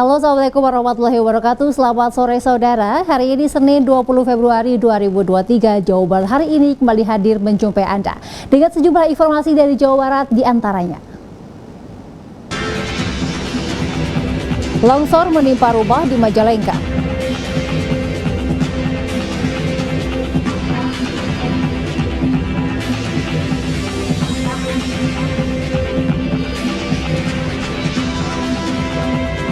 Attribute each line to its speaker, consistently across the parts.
Speaker 1: Halo, Assalamualaikum warahmatullahi wabarakatuh. Selamat sore saudara. Hari ini Senin 20 Februari 2023, Jawa Barat hari ini kembali hadir menjumpai Anda dengan sejumlah informasi dari Jawa Barat, di antaranya. Longsor menimpa rumah di Majalengka.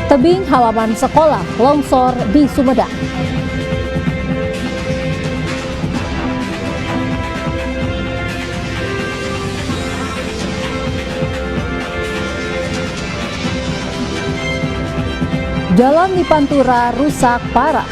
Speaker 1: Tebing halaman sekolah longsor di Sumedang. Jalan di Pantura rusak parah.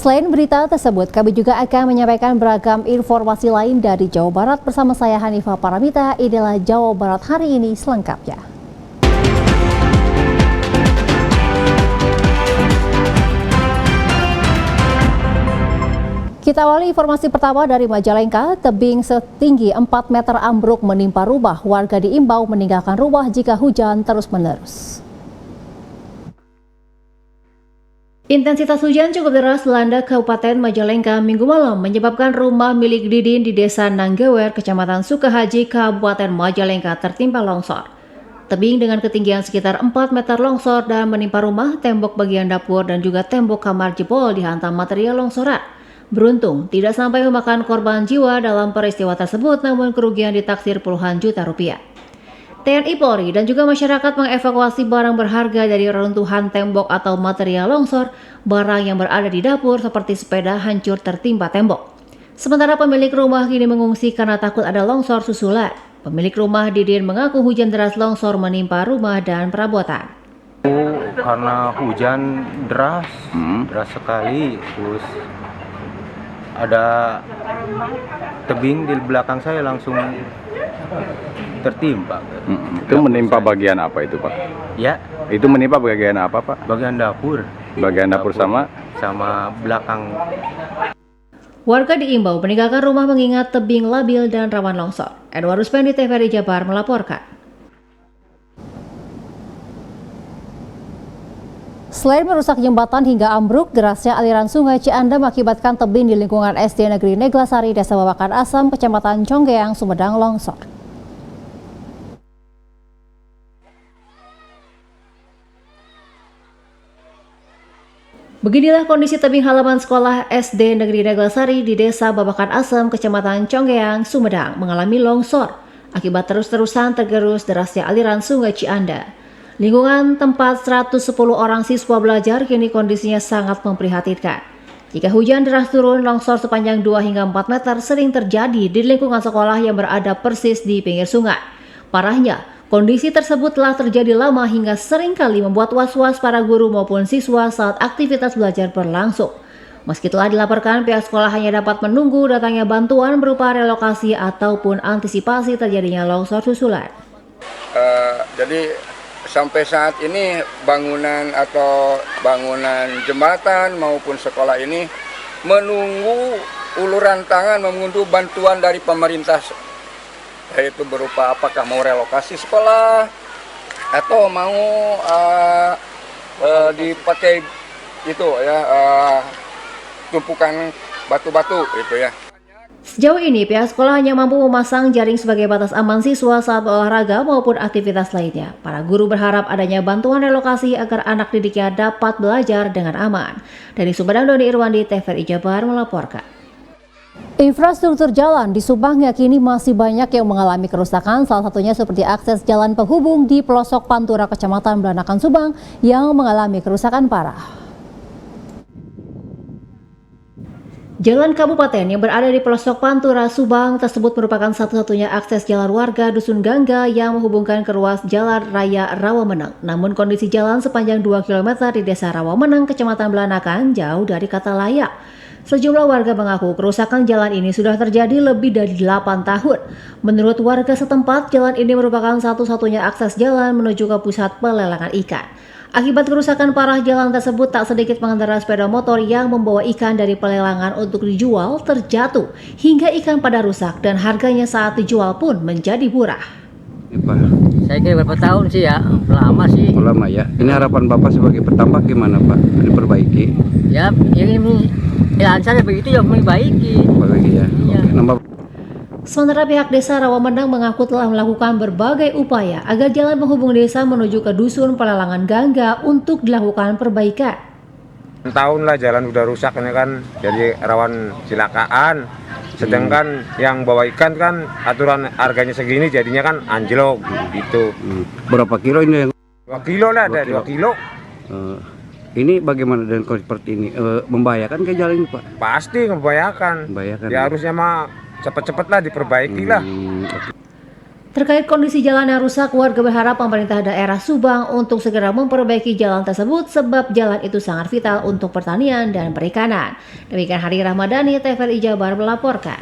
Speaker 1: Selain berita tersebut, kami juga akan menyampaikan beragam informasi lain dari Jawa Barat bersama saya Hanifah Paramita. Inilah Jawa Barat hari ini selengkapnya. Kita awali informasi pertama dari Majalengka. Tebing setinggi 4 meter ambruk menimpa rumah. Warga diimbau meninggalkan rumah jika hujan terus-menerus. Intensitas hujan cukup deras melanda Kabupaten Majalengka Minggu malam, menyebabkan rumah milik Didin di Desa Nanggewer, Kecamatan Sukahaji, Kabupaten Majalengka tertimpa longsor. Tebing dengan ketinggian sekitar 4 meter longsor dan menimpa rumah, tembok bagian dapur dan juga tembok kamar jebol dihantam material longsoran. Beruntung, tidak sampai memakan korban jiwa dalam peristiwa tersebut, namun kerugian ditaksir puluhan juta rupiah. TNI Polri dan juga masyarakat mengevakuasi barang berharga dari reruntuhan tembok atau material longsor. Barang yang berada di dapur seperti sepeda hancur tertimpa tembok. Sementara pemilik rumah kini mengungsi karena takut ada longsor susulan. Pemilik rumah Didin mengaku hujan deras longsor menimpa rumah dan perabotan.
Speaker 2: Karena hujan deras sekali, terus ada tebing di belakang saya langsung tertimpa.
Speaker 3: Itu menimpa bagian apa itu, Pak?
Speaker 2: Ya.
Speaker 3: Itu menimpa bagian apa, Pak?
Speaker 2: Bagian dapur.
Speaker 3: Bagian dapur sama
Speaker 2: belakang.
Speaker 1: Warga diimbau meninggalkan rumah mengingat tebing labil dan rawan longsor. Edward Ruspendi, TVRI Jabar melaporkan. Selain merusak jembatan hingga ambruk, derasnya aliran sungai Cianda mengakibatkan tebing di lingkungan SD Negeri Neglasari, Desa Babakan Asam, Kecamatan Conggeang, Sumedang longsor. Beginilah kondisi tebing halaman sekolah SD Negeri Neglasari di Desa Babakan Asam, Kecamatan Conggeang, Sumedang mengalami longsor akibat terus-terusan tergerus derasnya aliran sungai Cianda. Lingkungan tempat 110 orang siswa belajar kini kondisinya sangat memprihatinkan. Jika hujan deras turun, longsor sepanjang 2 hingga 4 meter sering terjadi di lingkungan sekolah yang berada persis di pinggir sungai. Parahnya, kondisi tersebut telah terjadi lama hingga seringkali membuat was-was para guru maupun siswa saat aktivitas belajar berlangsung. Meski telah dilaporkan, pihak sekolah hanya dapat menunggu datangnya bantuan berupa relokasi ataupun antisipasi terjadinya longsor susulan.
Speaker 4: Jadi sampai saat ini bangunan jembatan maupun sekolah ini menunggu uluran tangan, menunggu bantuan dari pemerintah, yaitu berupa apakah mau relokasi sekolah atau mau dipakai itu ya, tumpukan batu-batu itu ya.
Speaker 1: Sejauh ini pihak sekolah hanya mampu memasang jaring sebagai batas aman siswa saat olahraga maupun aktivitas lainnya. Para guru berharap adanya bantuan relokasi agar anak didiknya dapat belajar dengan aman. Dari Sumedang, Doni Irwandi, TVRI Jabar melaporkan. Infrastruktur jalan di Subang yakini masih banyak yang mengalami kerusakan, salah satunya seperti akses jalan penghubung di pelosok Pantura, Kecamatan Belanakan, Subang yang mengalami kerusakan parah. Jalan kabupaten yang berada di pelosok Pantura, Subang tersebut merupakan satu-satunya akses jalan warga Dusun Gangga yang menghubungkan ke ruas Jalan Raya Rawamenang. Namun kondisi jalan sepanjang 2 km di Desa Rawamenang, Kecamatan Belanakan jauh dari kata layak. Sejumlah warga mengaku kerusakan jalan ini sudah terjadi lebih dari 8 tahun. Menurut warga setempat, jalan ini merupakan satu-satunya akses jalan menuju ke pusat pelelangan ikan. Akibat kerusakan parah jalan tersebut, tak sedikit pengendara sepeda motor yang membawa ikan dari pelelangan untuk dijual terjatuh hingga ikan pada rusak dan harganya saat dijual pun menjadi murah.
Speaker 5: Pak,
Speaker 6: Saya kira berapa tahun sih ya, lama sih.
Speaker 5: lama ya. Ini harapan Bapak sebagai petambak gimana Pak? Diperbaiki,
Speaker 6: Ya, ini ya saya begitu ya memperbaiki.
Speaker 5: perbaiki ya.
Speaker 6: Iya.
Speaker 5: Oke. Nambah
Speaker 1: Sementara pihak desa Rawamendang mengaku telah melakukan berbagai upaya agar jalan penghubung desa menuju ke dusun Pelelangan Gangga untuk dilakukan perbaikan.
Speaker 7: Tahun lah jalan udah rusak ini kan, jadi rawan silakaan. Sedangkan yang bawa ikan kan aturan harganya segini, jadinya kan anjlok gitu.
Speaker 5: berapa kilo ini yang
Speaker 7: 2 kilo lah, ada 2 kilo.
Speaker 5: ini bagaimana dengan kondisi seperti ini? Membahayakan ke jalan ini Pak?
Speaker 7: Pasti membahayakan.
Speaker 5: Membahayakan.
Speaker 7: Ya harusnya mah cepet-cepet lah diperbaiki lah.
Speaker 5: Oke.
Speaker 1: Terkait kondisi jalan yang rusak, warga berharap pemerintah daerah Subang untuk segera memperbaiki jalan tersebut sebab jalan itu sangat vital untuk pertanian dan perikanan. Demikian Hari Ramadhani, TVRI Jabar melaporkan.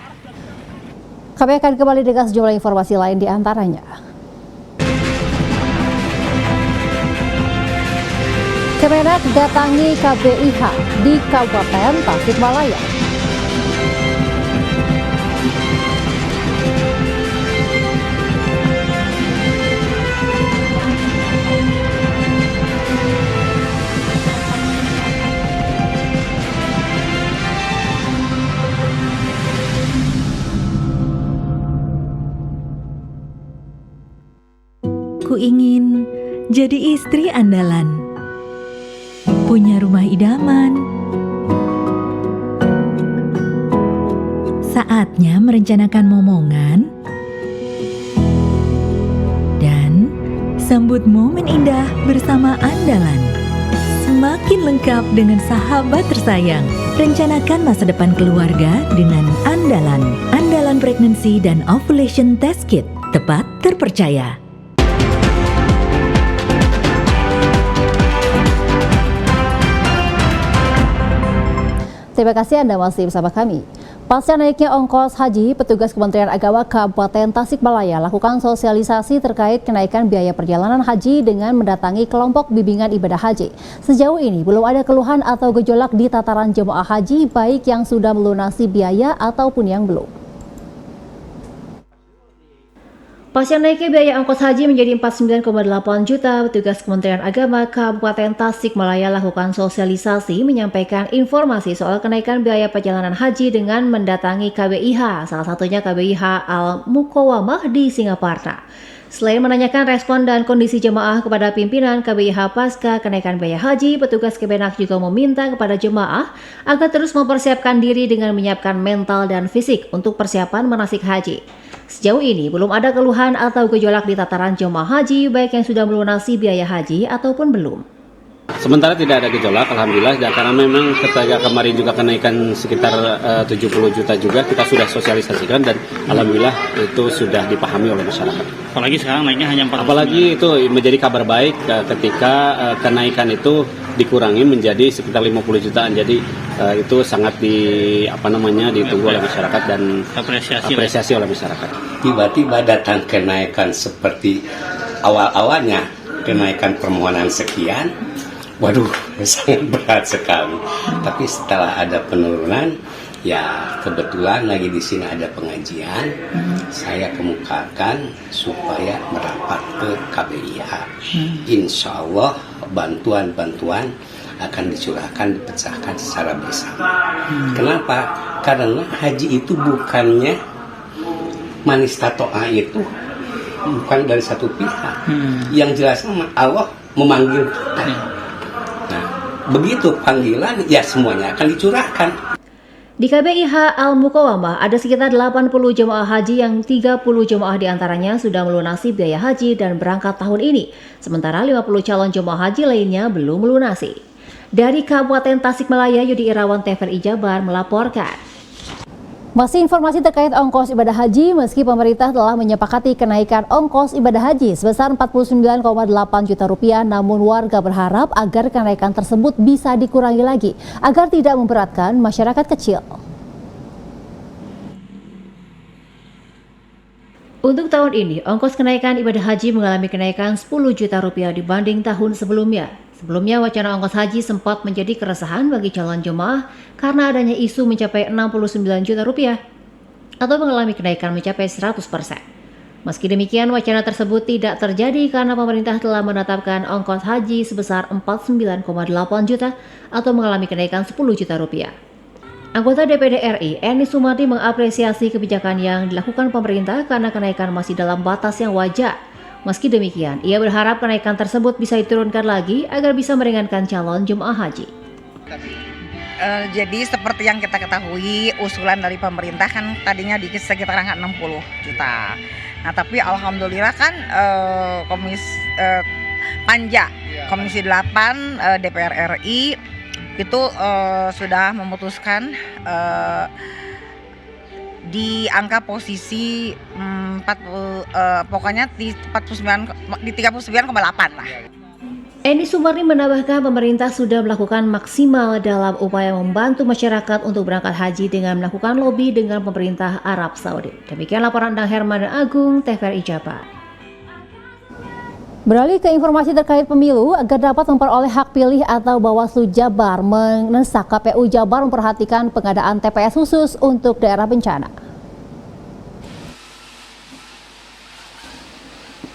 Speaker 1: Kami akan kembali dengan sejumlah informasi lain di antaranya. Kemenak datangi KBIH di Kabupaten Tasikmalaya.
Speaker 8: Ku ingin jadi istri andalan, punya rumah idaman. Saatnya merencanakan momongan dan sambut momen indah bersama andalan. Semakin lengkap dengan sahabat tersayang. Rencanakan masa depan keluarga dengan andalan. Andalan Pregnancy dan Ovulation Test Kit. Tepat, terpercaya.
Speaker 1: Terima kasih Anda masih bersama kami. Pasca naiknya ongkos haji, petugas Kementerian Agama Kabupaten Tasikmalaya lakukan sosialisasi terkait kenaikan biaya perjalanan haji dengan mendatangi kelompok bimbingan ibadah haji. Sejauh ini belum ada keluhan atau gejolak di tataran jemaah haji baik yang sudah melunasi biaya ataupun yang belum. Pasca naiknya biaya ongkos haji menjadi 49,8 juta, petugas Kementerian Agama Kabupaten Tasikmalaya lakukan sosialisasi menyampaikan informasi soal kenaikan biaya perjalanan haji dengan mendatangi KBIH, salah satunya KBIH Al-Mukawamah di Singaparna. Selain menanyakan respon dan kondisi jemaah kepada pimpinan KBIH pasca kenaikan biaya haji, petugas Kemenak juga meminta kepada jemaah agar terus mempersiapkan diri dengan menyiapkan mental dan fisik untuk persiapan manasik haji. Sejauh ini belum ada keluhan atau gejolak di tataran jemaah haji baik yang sudah melunasi biaya haji ataupun belum.
Speaker 9: Sementara tidak ada gejolak, alhamdulillah, dan karena memang ketika kemarin juga kenaikan sekitar 70 juta juga kita sudah sosialisasikan dan alhamdulillah itu sudah dipahami oleh masyarakat.
Speaker 10: Apalagi sekarang naiknya hanya 400.
Speaker 9: Apalagi itu menjadi kabar baik ketika kenaikan itu dikurangi menjadi sekitar 50 jutaan. Jadi itu sangat ditunggu oleh masyarakat dan apresiasi oleh masyarakat.
Speaker 11: Tiba-tiba datang kenaikan seperti awal-awalnya kenaikan permohonan sekian. Waduh, sangat berat sekali. Tapi setelah ada penurunan, ya kebetulan lagi di sini ada pengajian, saya kemukakan supaya merapat ke KBIH. Insya Allah bantuan-bantuan akan dicurahkan, dipecahkan secara bersama. Kenapa? Karena haji itu bukannya manis tatoa itu bukan dari satu pihak. Yang jelasnya Allah memanggil kita. Begitu panggilan, ya semuanya akan dicurahkan.
Speaker 1: Di KBIH Al-Mukawamah ada sekitar 80 jemaah haji yang 30 jemaah diantaranya sudah melunasi biaya haji dan berangkat tahun ini. Sementara 50 calon jemaah haji lainnya belum melunasi. Dari Kabupaten Tasikmalaya, Yudi Irawan, TVRI Jabar melaporkan. Masih informasi terkait ongkos ibadah haji, meski pemerintah telah menyepakati kenaikan ongkos ibadah haji sebesar 49,8 juta rupiah, namun warga berharap agar kenaikan tersebut bisa dikurangi lagi agar tidak memberatkan masyarakat kecil. Untuk tahun ini, ongkos kenaikan ibadah haji mengalami kenaikan 10 juta rupiah dibanding tahun sebelumnya. Sebelumnya, wacana ongkos haji sempat menjadi keresahan bagi calon jemaah karena adanya isu mencapai 69 juta rupiah atau mengalami kenaikan mencapai 100%. Meski demikian, wacana tersebut tidak terjadi karena pemerintah telah menetapkan ongkos haji sebesar 49,8 juta atau mengalami kenaikan 10 juta rupiah. Anggota DPD RI, Eni Sumardi, mengapresiasi kebijakan yang dilakukan pemerintah karena kenaikan masih dalam batas yang wajar. Meski demikian, ia berharap kenaikan tersebut bisa diturunkan lagi agar bisa meringankan calon jemaah haji.
Speaker 12: Jadi seperti yang kita ketahui, usulan dari pemerintah kan tadinya di sekitar angka 60 juta. Nah, tapi alhamdulillah kan Panja Komisi 8 DPR RI itu sudah memutuskan di angka posisi pokoknya di 39,8 lah.
Speaker 1: Eni Sumardi menambahkan pemerintah sudah melakukan maksimal dalam upaya membantu masyarakat untuk berangkat haji dengan melakukan lobi dengan pemerintah Arab Saudi. Demikian laporan dari Herman Agung, TVRI Jabar. Beralih ke informasi terkait pemilu, agar dapat memperoleh hak pilih atau Bawaslu Jabar mendesak KPU Jabar memperhatikan pengadaan TPS khusus untuk daerah bencana.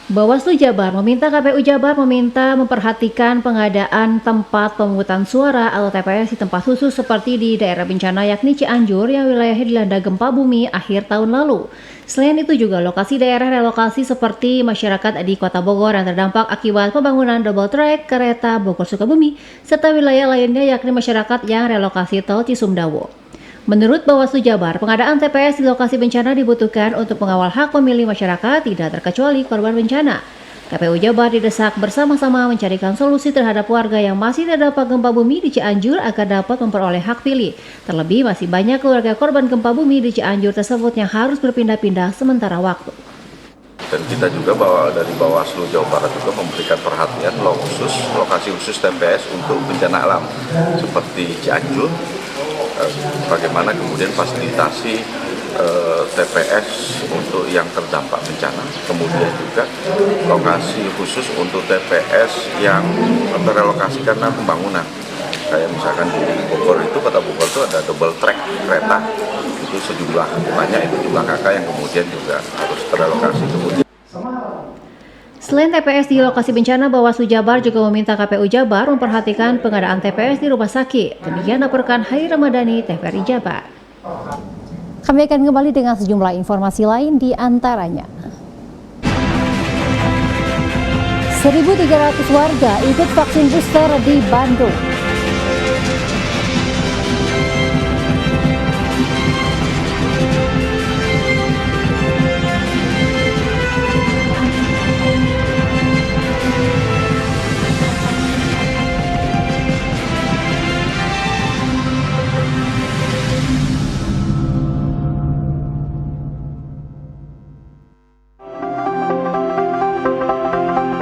Speaker 1: Bawaslu Jabar meminta KPU Jabar memperhatikan pengadaan tempat pemungutan suara atau TPS di tempat khusus seperti di daerah bencana yakni Cianjur yang wilayahnya dilanda gempa bumi akhir tahun lalu. Selain itu juga lokasi daerah relokasi seperti masyarakat di Kota Bogor yang terdampak akibat pembangunan double track kereta Bogor-Sukabumi serta wilayah lainnya yakni masyarakat yang relokasi tol Cisumdawo. Menurut Bawaslu Jabar, pengadaan TPS di lokasi bencana dibutuhkan untuk mengawal hak pemilih masyarakat tidak terkecuali korban bencana. KPU Jabar didesak bersama-sama mencarikan solusi terhadap warga yang masih terdampak gempa bumi di Cianjur agar dapat memperoleh hak pilih. Terlebih masih banyak keluarga korban gempa bumi di Cianjur tersebut yang harus berpindah-pindah sementara waktu.
Speaker 13: Dan kita juga dari Bawaslu Jawa Barat juga memberikan perhatian lokasi khusus TPS untuk bencana alam seperti Cianjur. Bagaimana kemudian fasilitasi TPS untuk yang terdampak bencana. Kemudian juga lokasi khusus untuk TPS yang terrelokasi karena pembangunan. Kayak misalkan di Bogor itu, Kota Bogor itu ada double track kereta. Itu banyak itu jumlah kakak yang kemudian juga harus terrelokasi kemudian.
Speaker 1: Selain TPS di lokasi bencana, Bawaslu Jabar juga meminta KPU Jabar memperhatikan pengadaan TPS di rumah sakit. Demikian laporkan Hai Ramadhani, TVRI Jabar. Kami akan kembali dengan sejumlah informasi lain di antaranya. 1.300 warga ikut vaksin booster di Bandung.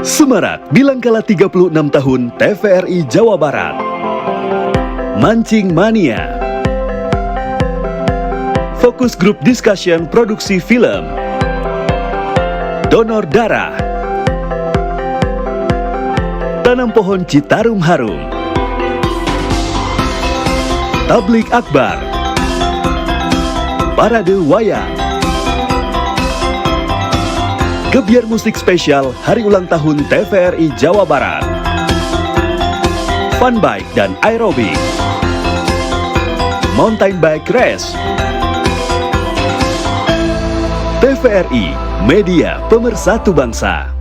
Speaker 14: Semarak Bilangkala 36 tahun TVRI Jawa Barat. Mancing Mania. Fokus Group Discussion Produksi Film. Donor Darah. Tanam Pohon Citarum Harum. Tablik Akbar. Parade Wayang. Gebiar musik spesial Hari Ulang Tahun TVRI Jawa Barat. Fun Bike dan Aerobik. Mountain Bike Race. TVRI, media pemersatu bangsa.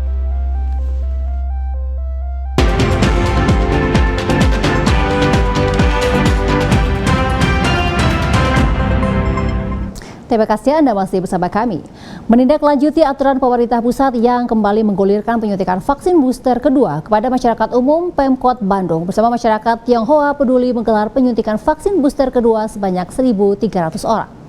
Speaker 1: Terima kasih Anda masih bersama kami. Menindaklanjuti aturan pemerintah pusat yang kembali menggulirkan penyuntikan vaksin booster kedua kepada masyarakat umum, Pemkot Bandung bersama masyarakat Tionghoa Peduli menggelar penyuntikan vaksin booster kedua sebanyak 1.300 orang.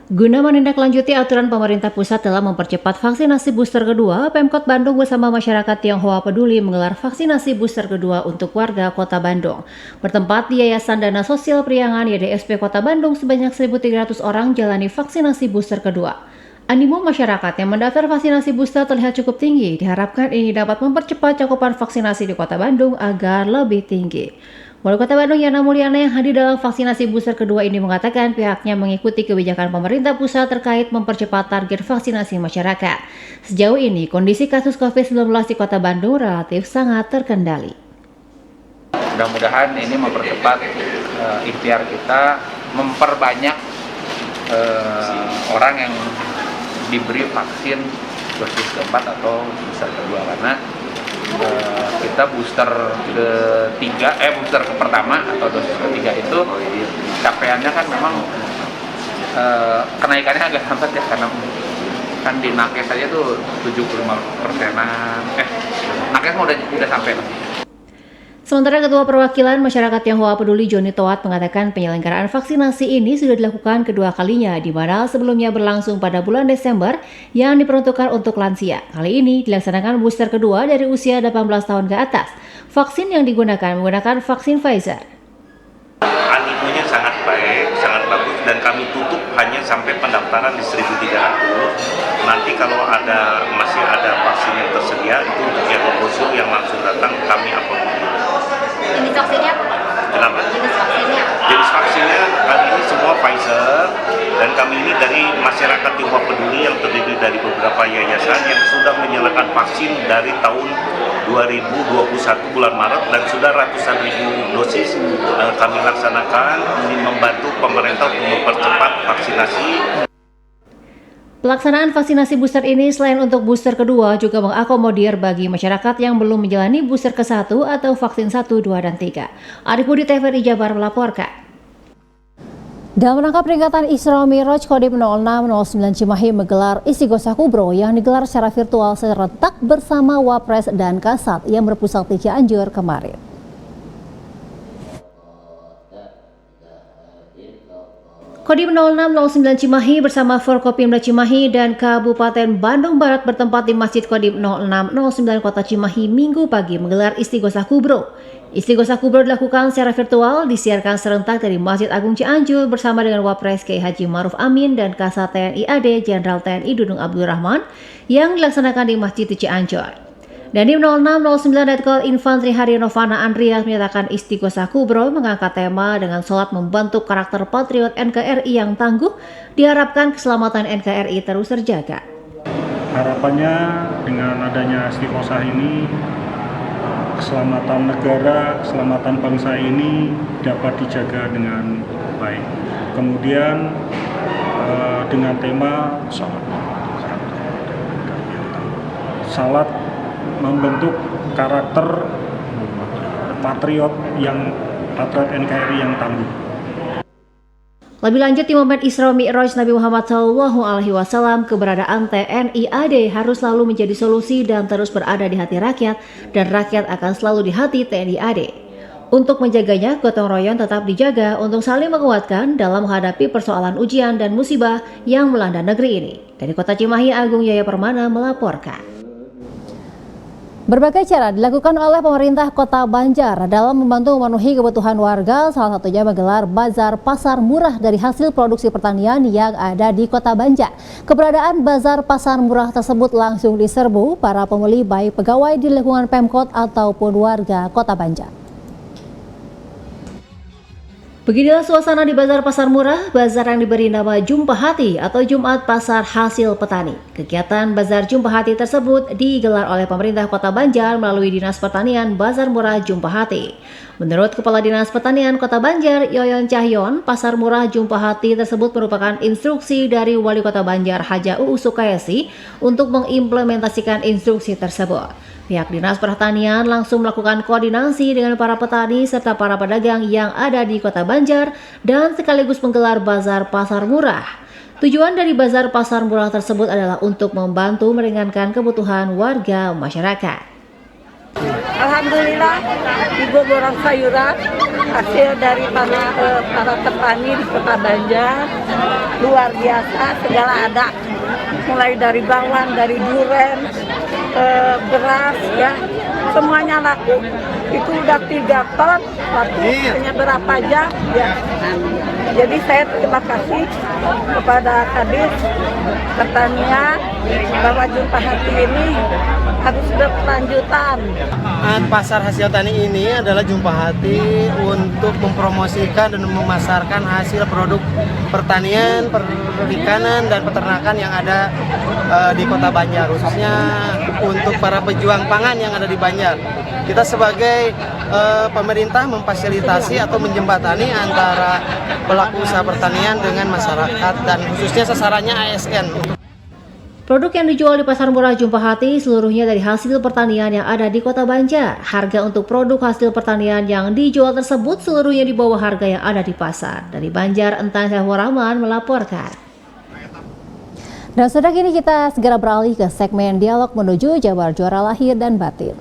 Speaker 1: Guna menindaklanjuti aturan pemerintah pusat dalam mempercepat vaksinasi booster kedua, Pemkot Bandung bersama masyarakat Tionghoa Peduli menggelar vaksinasi booster kedua untuk warga Kota Bandung. Bertempat di Yayasan Dana Sosial Priangan YDSP Kota Bandung, sebanyak 1.300 orang jalani vaksinasi booster kedua. Animo masyarakat yang mendaftar vaksinasi booster terlihat cukup tinggi. Diharapkan ini dapat mempercepat cakupan vaksinasi di Kota Bandung agar lebih tinggi. Wali Kota Bandung Yana Mulyana yang hadir dalam vaksinasi booster kedua ini mengatakan pihaknya mengikuti kebijakan pemerintah pusat terkait mempercepat target vaksinasi masyarakat. Sejauh ini, kondisi kasus COVID-19 di Kota Bandung relatif sangat terkendali.
Speaker 15: Mudah-mudahan ini mempercepat ikhtiar kita memperbanyak orang yang diberi vaksin dosis keempat atau booster kedua, karena kita booster pertama atau dosis ketiga itu capaiannya kan memang kenaikannya agak lambat ya, karena kan di nakes saja tuh 75%-an, nakes mah udah sampai lah.
Speaker 1: Sementara Ketua Perwakilan Masyarakat Tionghoa Peduli Joni Toat mengatakan penyelenggaraan vaksinasi ini sudah dilakukan kedua kalinya, di mana sebelumnya berlangsung pada bulan Desember yang diperuntukkan untuk lansia. Kali ini dilaksanakan booster kedua dari usia 18 tahun ke atas. Vaksin yang digunakan menggunakan vaksin Pfizer.
Speaker 16: Animonya sangat baik, sangat bagus, dan kami tutup hanya sampai pendaftaran di 1.300. Nanti kalau masih ada vaksin yang tersedia, itu untuk yang brosur yang langsung datang kami akomodir.
Speaker 1: Jenis vaksinnya apa?
Speaker 16: Kenapa?
Speaker 1: Jenis vaksinnya?
Speaker 16: Jenis vaksinnya kami ini semua Pfizer, dan kami ini dari masyarakat Tionghoa Peduli yang terdiri dari beberapa yayasan yang sudah menyalakan vaksin dari tahun 2021 bulan Maret, dan sudah ratusan ribu dosis kami laksanakan ini membantu pemerintah untuk mempercepat vaksinasi.
Speaker 1: Pelaksanaan vaksinasi booster ini selain untuk booster kedua juga mengakomodir bagi masyarakat yang belum menjalani booster ke-1 atau vaksin 1, 2, dan 3. Arif Budi TVRI Jabar melaporkan. Dalam rangka peringatan Isra Mi'raj, Kodim 0609 Cimahi menggelar Istighosah Kubro yang digelar secara virtual serentak bersama Wapres dan Kasat yang berpusat di Cianjur kemarin. Kodim 0609 Cimahi bersama Forkopimda Cimahi dan Kabupaten Bandung Barat bertempat di Masjid Kodim 0609 Kota Cimahi Minggu pagi menggelar Istighosah Kubro. Istighosah Kubro dilakukan secara virtual, disiarkan serentak dari Masjid Agung Cianjur bersama dengan Wapres Kiai Haji Ma'ruf Amin dan Kasat TNI AD Jenderal TNI Dudung Abdurrahman yang dilaksanakan di Masjid Cianjur. Dan di 0609 Letkol Infantri Haryonovana Andreas menyatakan Istighosah Kubro mengangkat tema dengan sholat membentuk karakter patriot NKRI yang tangguh, diharapkan keselamatan NKRI terus terjaga.
Speaker 17: Harapannya dengan adanya Istighosah ini, keselamatan negara, keselamatan bangsa ini dapat dijaga dengan baik. Kemudian dengan tema salat membentuk karakter patriot NKRI yang tangguh.
Speaker 1: Lebih lanjut di momen Isra Mi'raj Nabi Muhammad SAW, keberadaan TNI AD harus selalu menjadi solusi dan terus berada di hati rakyat, dan rakyat akan selalu di hati TNI AD. Untuk menjaganya, gotong royong tetap dijaga untuk saling menguatkan dalam menghadapi persoalan ujian dan musibah yang melanda negeri ini. Dari Kota Cimahi, Agung Yaya Permana melaporkan. Berbagai cara dilakukan oleh pemerintah Kota Banjar dalam membantu memenuhi kebutuhan warga, salah satunya menggelar bazar pasar murah dari hasil produksi pertanian yang ada di Kota Banjar. Keberadaan bazar pasar murah tersebut langsung diserbu para pembeli baik pegawai di lingkungan Pemkot ataupun warga Kota Banjar. Beginilah suasana di Bazar Pasar Murah, bazar yang diberi nama Jumpa Hati atau Jumat Pasar Hasil Petani. Kegiatan Bazar Jumpa Hati tersebut digelar oleh pemerintah Kota Banjar melalui Dinas Pertanian Bazar Murah Jumpa Hati. Menurut Kepala Dinas Pertanian Kota Banjar, Yoyon Cahyon, Pasar Murah Jumpa Hati tersebut merupakan instruksi dari Wali Kota Banjar Haja Uu Sukayesi untuk mengimplementasikan instruksi tersebut. Pihak Dinas Pertanian langsung melakukan koordinasi dengan para petani serta para pedagang yang ada di Kota Banjar dan sekaligus menggelar Bazar Pasar Murah. Tujuan dari Bazar Pasar Murah tersebut adalah untuk membantu meringankan kebutuhan warga masyarakat.
Speaker 18: Alhamdulillah, Ibu borong sayuran hasil dari para petani di Kota Banjar luar biasa, segala ada, mulai dari bawang, dari duren, beras, ya semuanya laku. itu udah 3 ton, waktu hanya berapa jam ya. Jadi saya terima kasih kepada Kadis Pertanian bahwa jumpa hati ini harus berkelanjutan.
Speaker 19: Pasar hasil tani ini adalah jumpa hati untuk mempromosikan dan memasarkan hasil produk pertanian, perikanan, dan peternakan yang ada di Kota Banjar, khususnya untuk para pejuang pangan yang ada di Banjar. Kita sebagai pemerintah memfasilitasi atau menjembatani antara pelaku usaha pertanian dengan masyarakat dan khususnya sasarannya ASN.
Speaker 1: Produk yang dijual di Pasar Murah Jumpa Hati seluruhnya dari hasil pertanian yang ada di Kota Banjar. Harga untuk produk hasil pertanian yang dijual tersebut seluruhnya di bawah harga yang ada di pasar. Dari Banjar, Entan Syahwar Rahman melaporkan. Dan sudah kini kita segera beralih ke segmen dialog menuju Jabar Juara Lahir dan Batin.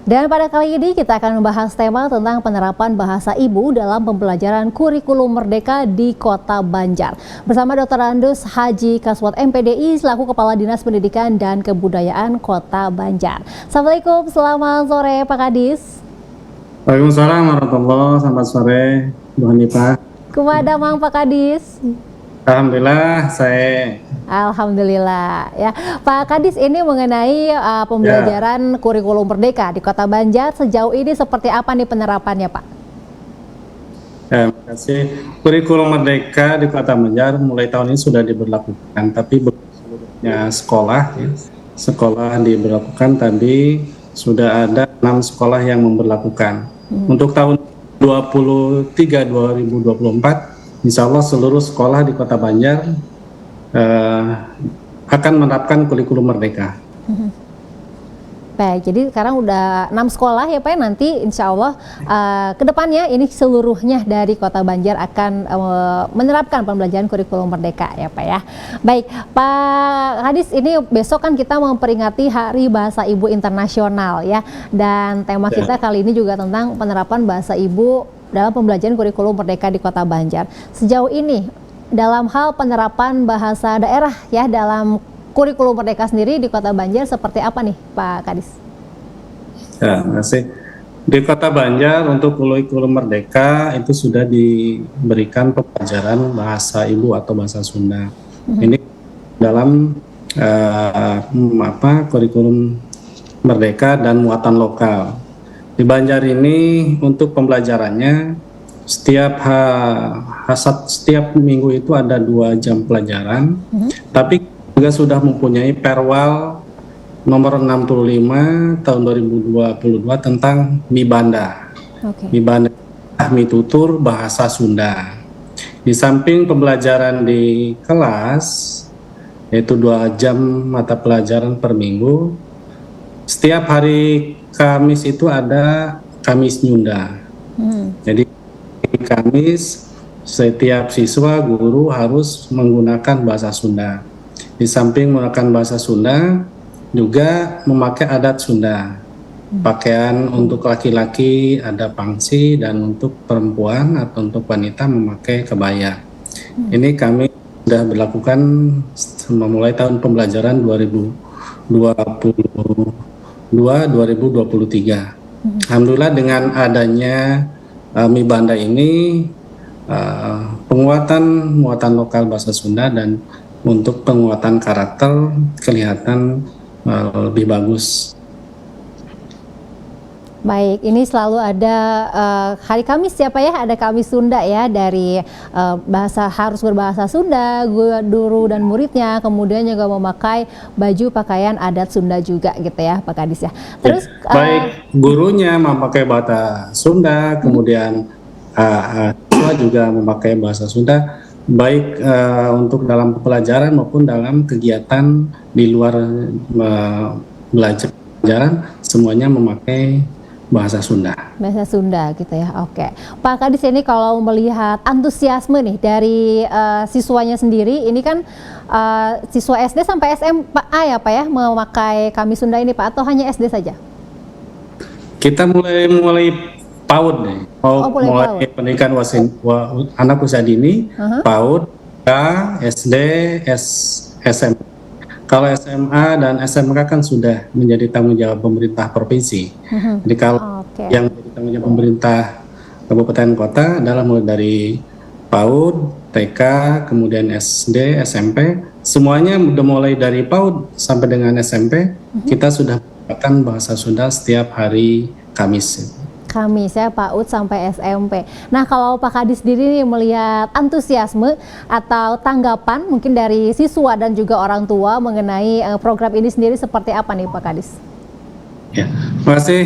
Speaker 1: Dan pada kali ini kita akan membahas tema tentang penerapan bahasa ibu dalam pembelajaran kurikulum merdeka di Kota Banjar. Bersama Dr. Andus Haji Kaswat MPDI selaku Kepala Dinas Pendidikan dan Kebudayaan Kota Banjar. Assalamualaikum, selamat sore Pak Kadis.
Speaker 20: Waalaikumsalam warahmatullahi wabarakatuh, selamat sore Bu Hanifah.
Speaker 1: Kumaha Mang Pak Kadis?
Speaker 20: Alhamdulillah,
Speaker 1: Alhamdulillah ya Pak Kadis, ini mengenai pembelajaran kurikulum merdeka di Kota Banjar sejauh ini seperti apa nih penerapannya Pak?
Speaker 20: Terima kasih. Kurikulum merdeka di Kota Banjar mulai tahun ini sudah diberlakukan, tapi seluruhnya sekolah diberlakukan, tapi sudah ada 6 sekolah yang memberlakukan. Untuk tahun 2023-2024 Insya Allah seluruh sekolah di Kota Banjar akan menerapkan kurikulum merdeka.
Speaker 1: Baik, jadi sekarang udah 6 sekolah ya Pak, nanti insya Allah kedepannya ini seluruhnya dari Kota Banjar akan menerapkan pembelajaran kurikulum merdeka ya Pak ya. Baik Pak Kadis, ini besok kan kita memperingati Hari Bahasa Ibu Internasional ya, dan tema kita kali ini juga tentang penerapan bahasa ibu dalam pembelajaran kurikulum merdeka di Kota Banjar. Sejauh ini dalam hal penerapan bahasa daerah ya dalam kurikulum merdeka sendiri di Kota Banjar seperti apa nih Pak Kadis?
Speaker 20: Ya, terima kasih. Di Kota Banjar untuk kurikulum merdeka itu sudah diberikan pelajaran bahasa ibu atau bahasa Sunda. Ini dalam kurikulum merdeka dan muatan lokal. Di Banjar ini untuk pembelajarannya setiap minggu itu ada 2 jam pelajaran, tapi juga sudah mempunyai perwal nomor 65 tahun 2022 tentang Mibanda. Mibanda mitutur bahasa Sunda. Di samping pembelajaran di kelas yaitu 2 jam mata pelajaran per minggu, setiap hari Kamis itu ada Kamis Nyunda. Jadi Kamis setiap siswa guru harus menggunakan bahasa Sunda. Di samping menggunakan bahasa Sunda juga memakai adat Sunda. Pakaian untuk laki-laki ada pangsi dan untuk perempuan atau untuk wanita memakai kebaya. Ini kami sudah berlakukan memulai tahun pembelajaran 2023. Alhamdulillah dengan adanya Mibanda ini penguatan muatan lokal bahasa Sunda dan untuk penguatan karakter kelihatan lebih bagus.
Speaker 1: Baik, ini selalu ada hari Kamis ya Pak ya, ada Kamis Sunda ya, dari bahasa harus berbahasa Sunda, guru dan muridnya, kemudian juga memakai baju pakaian adat Sunda juga gitu ya Pak Kadis ya. Terus
Speaker 20: baik gurunya memakai bahasa Sunda, kemudian siswa juga memakai bahasa Sunda, baik untuk dalam pelajaran maupun dalam kegiatan di luar belajar pelajaran, semuanya memakai bahasa Sunda.
Speaker 1: Bahasa Sunda gitu ya, oke. Pak Kadis, ini kalau melihat antusiasme nih dari siswanya sendiri, ini kan siswa SD sampai SMA ya Pak ya, memakai Kami Sunda ini Pak, atau hanya SD saja?
Speaker 20: Kita mulai PAUD nih, mulai pendidikan anak usia dini, PAUD, SD, SMA. Kalau SMA dan SMK kan sudah menjadi tanggung jawab pemerintah provinsi. Jadi kalau yang menjadi tanggung jawab pemerintah kabupaten kota adalah mulai dari PAUD, TK, kemudian SD, SMP, semuanya udah mulai dari PAUD sampai dengan SMP, kita sudah menggunakan bahasa Sunda setiap hari Kamis.
Speaker 1: Kamis ya, PAUD sampai SMP. Nah, kalau Pak Kadis sendiri nih melihat antusiasme atau tanggapan mungkin dari siswa dan juga orang tua mengenai program ini sendiri seperti apa nih Pak Kadis?
Speaker 20: Ya, terima kasih.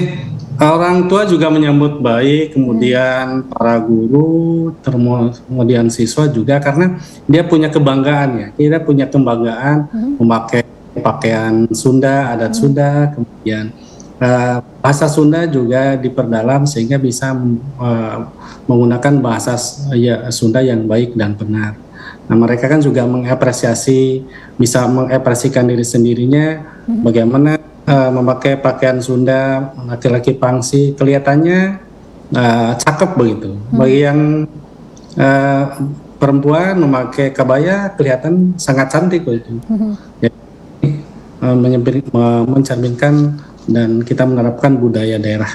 Speaker 20: Orang tua juga menyambut baik, kemudian para guru, kemudian siswa juga, karena dia punya kebanggaan ya. Kita punya kebanggaan memakai pakaian Sunda, adat Sunda, kemudian bahasa Sunda juga diperdalam sehingga bisa menggunakan bahasa Sunda yang baik dan benar. Nah, mereka kan juga bisa mengekspresikan diri sendirinya, bagaimana memakai pakaian Sunda, laki-laki pangsi, kelihatannya cakep begitu. Bagi yang perempuan memakai kebaya kelihatan sangat cantik begitu. Jadi mencerminkan dan kita menerapkan budaya daerah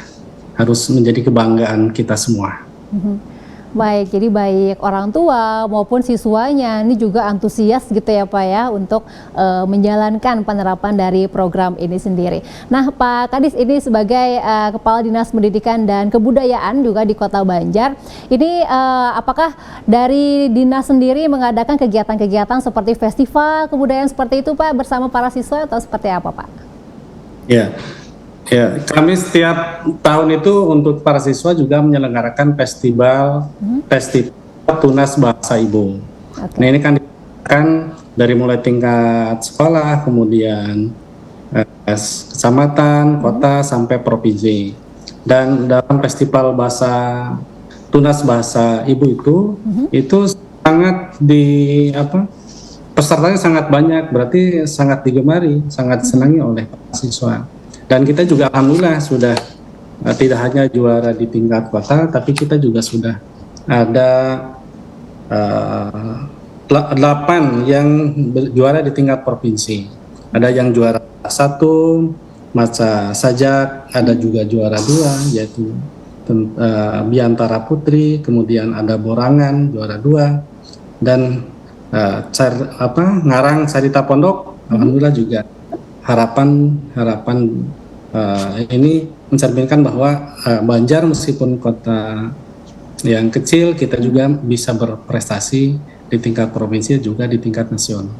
Speaker 20: harus menjadi kebanggaan kita semua.
Speaker 1: Baik, jadi baik orang tua maupun siswanya ini juga antusias gitu ya Pak ya untuk menjalankan penerapan dari program ini sendiri. Nah Pak Kadis, ini sebagai Kepala Dinas Pendidikan dan Kebudayaan juga di Kota Banjar, ini apakah dari dinas sendiri mengadakan kegiatan-kegiatan seperti festival kebudayaan seperti itu Pak bersama para siswa atau seperti apa Pak?
Speaker 20: Ya, kami setiap tahun itu untuk para siswa juga menyelenggarakan festival Tunas Bahasa Ibu. Nah ini kan dari mulai tingkat sekolah, kemudian kecamatan, kota sampai provinsi. Dan dalam festival Tunas Bahasa Ibu itu sangat pesertanya sangat banyak, berarti sangat digemari, sangat disenangi oleh para siswa. Dan kita juga alhamdulillah sudah tidak hanya juara di tingkat kota, tapi kita juga sudah ada 8 yang juara di tingkat provinsi. Ada yang juara 1, Maca Sajak, ada juga juara 2, yaitu Biantara Putri, kemudian ada Borangan juara 2, dan Ngarang Carita Pondok, alhamdulillah juga. Harapan ini mencerminkan bahwa Banjar meskipun kota yang kecil, kita juga bisa berprestasi di tingkat provinsi juga di tingkat nasional.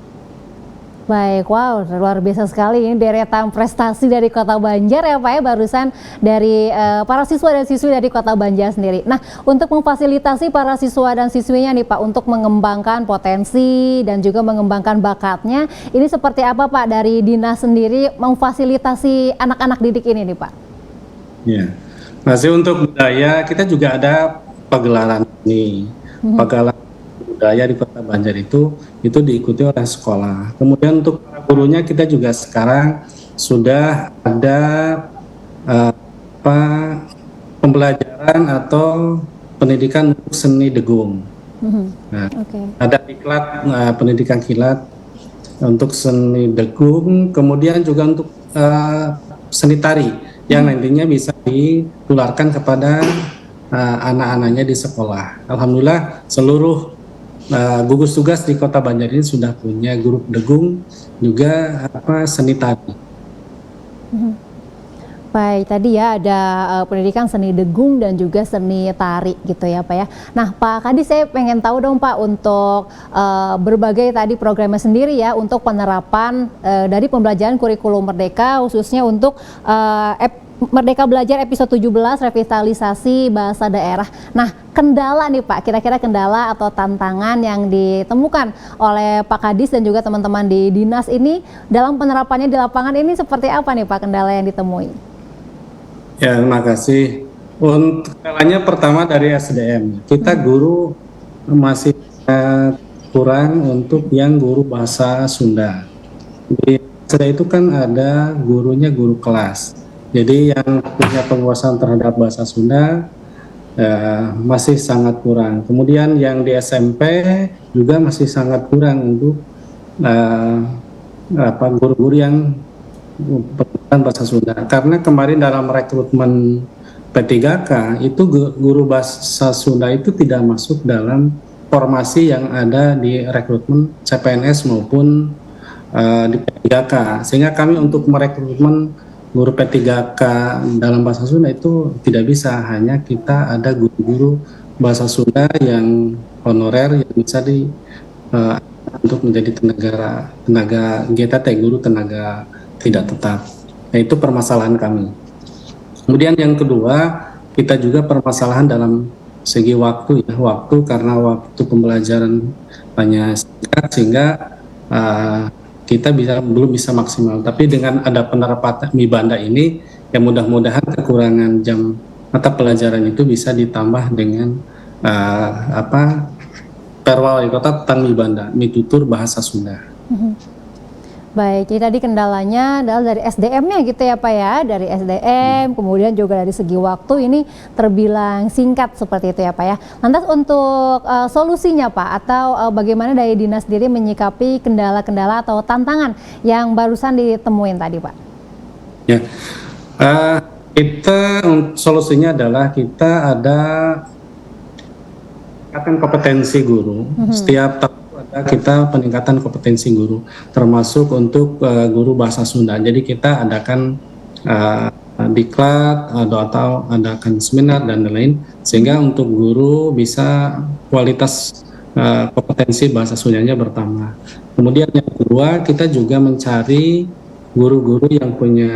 Speaker 1: Baik, wow, luar biasa sekali ini deretan prestasi dari Kota Banjar ya Pak ya, barusan dari para siswa dan siswi dari Kota Banjar sendiri. Nah, untuk memfasilitasi para siswa dan siswinya nih Pak untuk mengembangkan potensi dan juga mengembangkan bakatnya, ini seperti apa Pak dari dinas sendiri memfasilitasi anak-anak didik ini nih Pak? Ya,
Speaker 20: masih untuk budaya kita juga ada pagelaran ini, pagelaran budaya di Kota Banjar itu diikuti oleh sekolah. Kemudian untuk para gurunya kita juga sekarang sudah ada pembelajaran atau pendidikan untuk seni degung. Nah, ada diklat pendidikan kilat untuk seni degung, kemudian juga untuk seni tari yang nantinya bisa ditularkan kepada anak-anaknya di sekolah. Alhamdulillah seluruh gugus tugas di Kota Banjar ini sudah punya grup degung juga seni tari.
Speaker 1: Baik, tadi ya ada pendidikan seni degung dan juga seni tari gitu ya Pak ya. Nah Pak Kadis, saya pengen tahu dong Pak untuk berbagai tadi programnya sendiri ya untuk penerapan dari pembelajaran kurikulum Merdeka khususnya untuk Merdeka Belajar episode 17 revitalisasi bahasa daerah. Nah, kendala nih Pak, kira-kira kendala atau tantangan yang ditemukan oleh Pak Kadis dan juga teman-teman di dinas ini dalam penerapannya di lapangan ini seperti apa nih Pak kendala yang ditemui?
Speaker 20: Ya, terima kasih. Untuk kendalanya pertama dari SDM, kita guru masih kurang untuk yang guru bahasa Sunda. Di SD itu kan ada gurunya guru kelas. Jadi yang punya penguasaan terhadap bahasa Sunda masih sangat kurang. Kemudian yang di SMP juga masih sangat kurang untuk guru-guru yang pendidikan bahasa Sunda. Karena kemarin dalam rekrutmen P3K itu guru bahasa Sunda itu tidak masuk dalam formasi yang ada di rekrutmen CPNS maupun di P3K. Sehingga kami untuk merekrutmen guru P3K dalam bahasa Sunda itu tidak bisa. Hanya kita ada guru-guru bahasa Sunda yang honorer yang bisa untuk menjadi tenaga GTT, guru tenaga tidak tetap. Nah, itu permasalahan kami. Kemudian yang kedua, kita juga permasalahan dalam segi waktu ya, karena waktu pembelajaran hanya singkat sehingga kita belum bisa maksimal. Tapi dengan ada penerapan Mibanda ini, ya mudah-mudahan kekurangan jam mata pelajaran itu bisa ditambah dengan Perwal Wali Kota tentang Mibanda, mitutur bahasa Sunda.
Speaker 1: Baik, jadi tadi kendalanya adalah dari SDM-nya gitu ya Pak ya, dari SDM, kemudian juga dari segi waktu ini terbilang singkat seperti itu ya Pak ya. Lantas untuk solusinya Pak, atau bagaimana dari dinas sendiri menyikapi kendala-kendala atau tantangan yang barusan ditemuin tadi Pak?
Speaker 20: Ya, solusinya adalah kita ada kompetensi guru. Setiap tahun kita peningkatan kompetensi guru, termasuk untuk guru bahasa Sunda. Jadi kita adakan diklat atau adakan seminar dan lain-lain, sehingga untuk guru bisa kualitas kompetensi bahasa Sundanya bertambah. Kemudian yang kedua, kita juga mencari guru-guru yang punya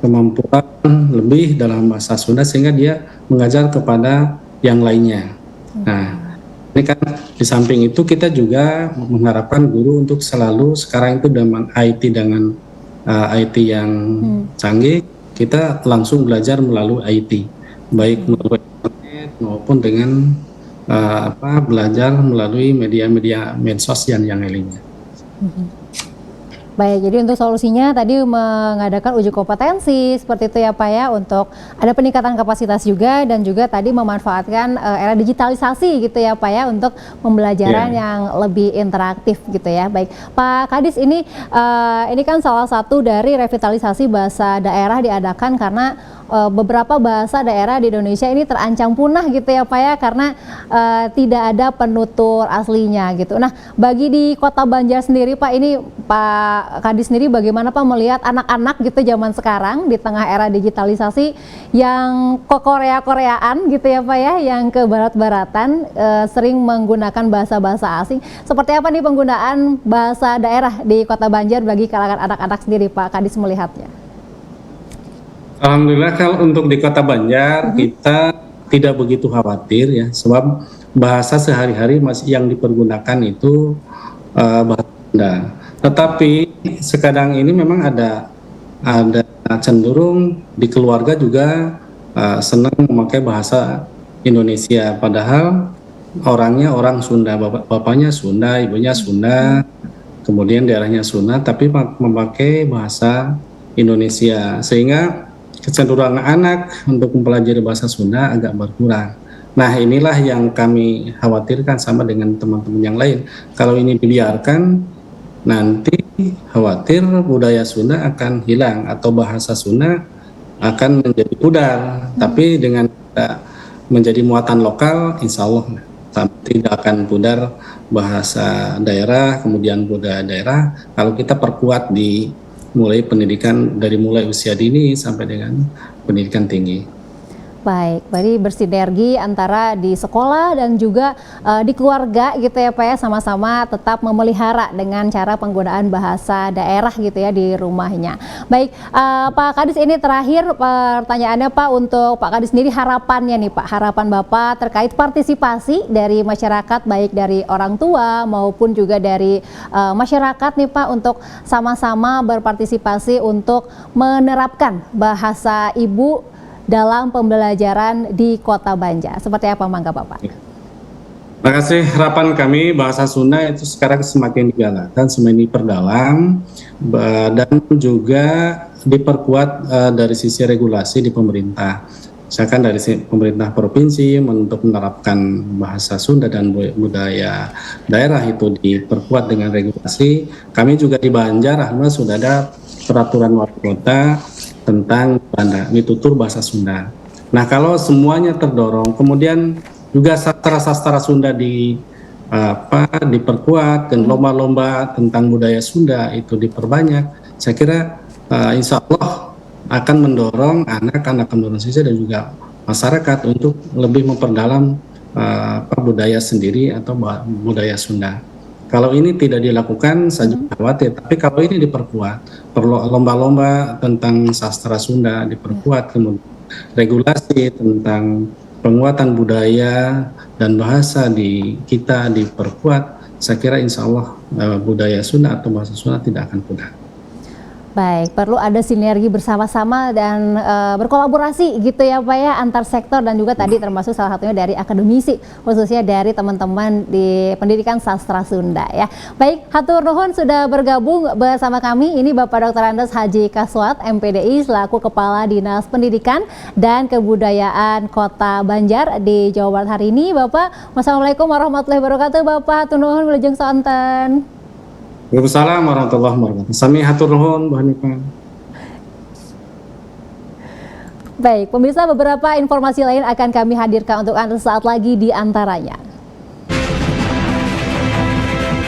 Speaker 20: kemampuan lebih dalam bahasa Sunda sehingga dia mengajar kepada yang lainnya. Nah, ini kan di samping itu kita juga mengharapkan guru untuk selalu sekarang itu dengan IT yang canggih, kita langsung belajar melalui IT, baik melalui internet maupun dengan belajar melalui media-media medsos yang lainnya.
Speaker 1: Baik, jadi untuk solusinya tadi mengadakan uji kompetensi seperti itu ya Pak ya, untuk ada peningkatan kapasitas juga dan juga tadi memanfaatkan era digitalisasi gitu ya Pak ya, untuk pembelajaran yang lebih interaktif gitu ya. Baik, Pak Kadis, ini kan salah satu dari revitalisasi bahasa daerah diadakan karena beberapa bahasa daerah di Indonesia ini terancam punah gitu ya Pak ya, karena tidak ada penutur aslinya gitu. Nah, bagi di Kota Banjar sendiri Pak, ini Pak Kadis sendiri bagaimana Pak melihat anak-anak gitu zaman sekarang di tengah era digitalisasi yang ke Korea-Koreaan gitu ya Pak ya, yang ke barat-baratan sering menggunakan bahasa-bahasa asing. Seperti apa nih penggunaan bahasa daerah di Kota Banjar bagi kalangan anak-anak sendiri Pak Kadis melihatnya?
Speaker 20: Alhamdulillah kalau untuk di Kota Banjar kita tidak begitu khawatir ya, sebab bahasa sehari-hari masih yang dipergunakan itu bahasa Sunda. Tetapi sekarang ini memang ada cenderung di keluarga juga senang memakai bahasa Indonesia, padahal orangnya orang Sunda, bapaknya Sunda, ibunya Sunda, kemudian daerahnya Sunda, tapi memakai bahasa Indonesia, sehingga kecenderungan anak untuk mempelajari bahasa Sunda agak berkurang. Nah, inilah yang kami khawatirkan sama dengan teman-teman yang lain. Kalau ini dibiarkan, nanti khawatir budaya Sunda akan hilang atau bahasa Sunda akan menjadi pudar. Tapi dengan menjadi muatan lokal, insya Allah tidak akan pudar bahasa daerah, kemudian budaya daerah. Kalau kita perkuat mulai pendidikan dari mulai usia dini sampai dengan pendidikan tinggi.
Speaker 1: Baik, berarti bersinergi antara di sekolah dan juga di keluarga gitu ya Pak ya, sama-sama tetap memelihara dengan cara penggunaan bahasa daerah gitu ya di rumahnya. Baik, Pak Kadis, ini terakhir pertanyaannya Pak, untuk Pak Kadis sendiri harapannya nih Pak, harapan Bapak terkait partisipasi dari masyarakat, baik dari orang tua maupun juga dari masyarakat nih Pak, untuk sama-sama berpartisipasi untuk menerapkan bahasa ibu dalam pembelajaran di Kota Banjar. Seperti apa Mangga Bapak?
Speaker 20: Terima kasih. Harapan kami bahasa Sunda itu sekarang semakin digalakan, semakin diperdalam, dan juga diperkuat dari sisi regulasi di pemerintah. Misalkan dari pemerintah provinsi untuk menerapkan bahasa Sunda dan budaya daerah itu diperkuat dengan regulasi. Kami juga di Banjar, alhamdulillah sudah ada peraturan wali kota tentang ditutur bahasa Sunda. Nah, kalau semuanya terdorong, kemudian juga sastra Sunda diperkuat dan lomba-lomba tentang budaya Sunda itu diperbanyak. Saya kira insya Allah akan mendorong anak-anak Indonesia dan juga masyarakat untuk lebih memperdalam budaya sendiri atau budaya Sunda. Kalau ini tidak dilakukan, saya juga khawatir. Tapi kalau ini diperkuat, perlu lomba-lomba tentang sastra Sunda diperkuat, kemudian regulasi tentang penguatan budaya dan bahasa kita diperkuat, saya kira insya Allah budaya Sunda atau bahasa Sunda tidak akan punah.
Speaker 1: Baik, perlu ada sinergi bersama-sama dan berkolaborasi gitu ya Pak ya, antar sektor dan juga tadi termasuk salah satunya dari akademisi, khususnya dari teman-teman di pendidikan sastra Sunda ya. Baik, hatur nuhun sudah bergabung bersama kami. Ini Bapak Dr. Andes Haji Kaswat, MPDI selaku Kepala Dinas Pendidikan dan Kebudayaan Kota Banjar di Jawa Barat hari ini. Bapak, wassalamualaikum warahmatullahi wabarakatuh. Bapak, hatur nuhun wilujeng sonten.
Speaker 20: Waalaikumsalam warahmatullahi wabarakatuh. Sami hatur nuhun, Bu Hanifah.
Speaker 1: Baik, pemirsa, beberapa informasi lain akan kami hadirkan untuk Anda saat lagi, di antaranya.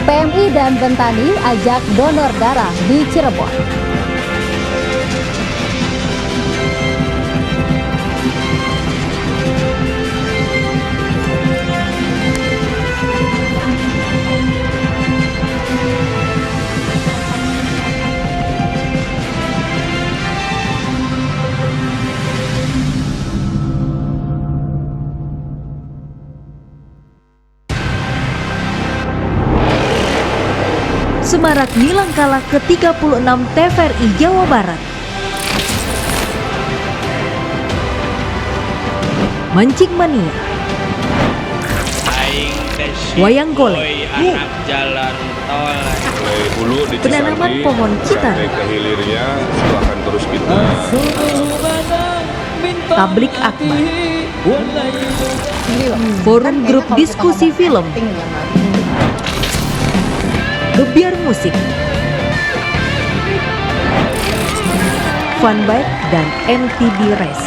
Speaker 1: PMI dan Bentani ajak donor darah di Cirebon.
Speaker 8: Semarak Nilangkala ke-36 TVRI Jawa Barat. Mancing Mania. Wayang golek.
Speaker 10: Jalan tol.
Speaker 8: Penanaman pohon Citar.
Speaker 10: Ke hilirnya silahkan terus kita.
Speaker 8: Tablik akbar. Forum grup diskusi film. Gebiar musik, Funbike dan MTB Race,